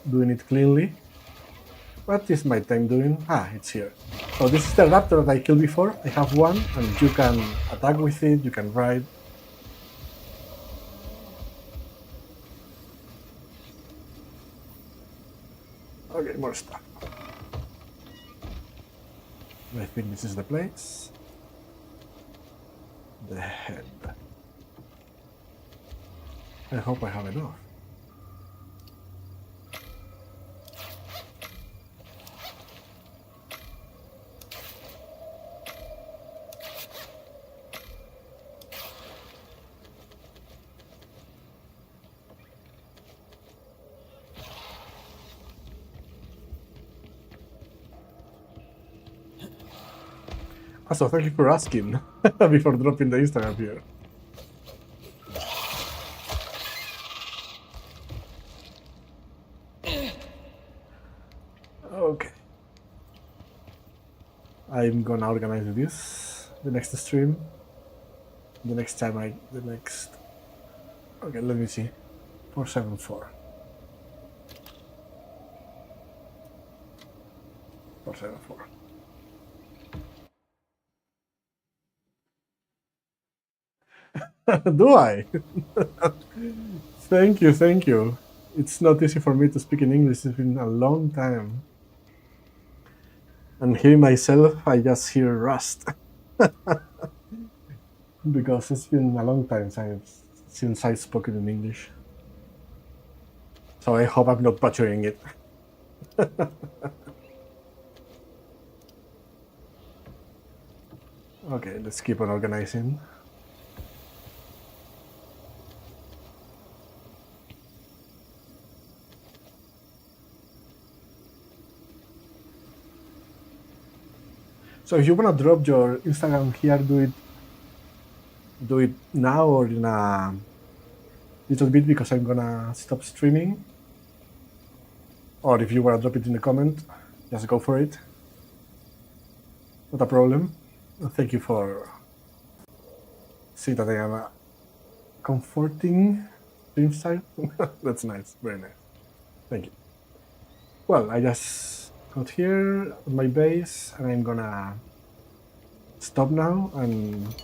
doing it cleanly. What is my time doing? Ah, it's here. So this is the raptor that I killed before. I have one, and you can attack with it, you can ride. Okay, more stuff. I think this is the place. The head. I hope I have enough. So thank you for asking before dropping the Instagram here. Okay. I'm gonna organize this the next stream. The next time okay, let me see. 474. 474. Do I? Thank you. It's not easy for me to speak in English. It's been a long time. And hearing myself, I just hear rust. Because it's been a long time since I've spoken in English. So I hope I'm not butchering it. Okay, let's keep on organizing. So if you wanna drop your Instagram here, do it now or in a little bit because I'm gonna stop streaming. Or if you wanna drop it in the comment, just go for it. Not a problem. Thank you for seeing that I am a comforting stream style. That's nice, very nice. Thank you. Well, I just got here on my base and I'm gonna stop now, and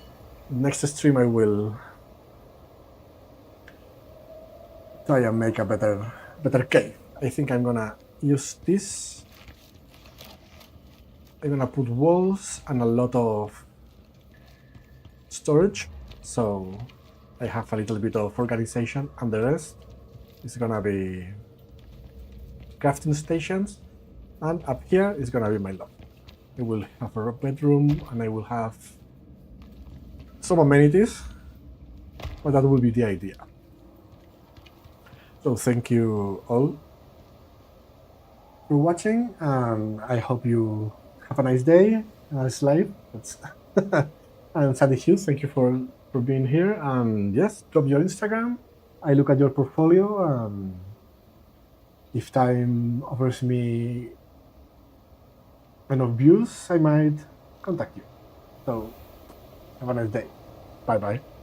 next stream I will try and make a better cave. I think I'm gonna use this. I'm gonna put walls and a lot of storage, so I have a little bit of organization, and the rest is gonna be crafting stations, and up here is gonna be my loft. I will have a bedroom and I will have some amenities, but that will be the idea. So thank you all for watching, and I hope you have a nice day, a nice life. And Sandy Hughes, thank you for being here. And yes, drop your Instagram. I look at your portfolio, and if time offers me enough views, I might contact you. So have a nice day. Bye bye.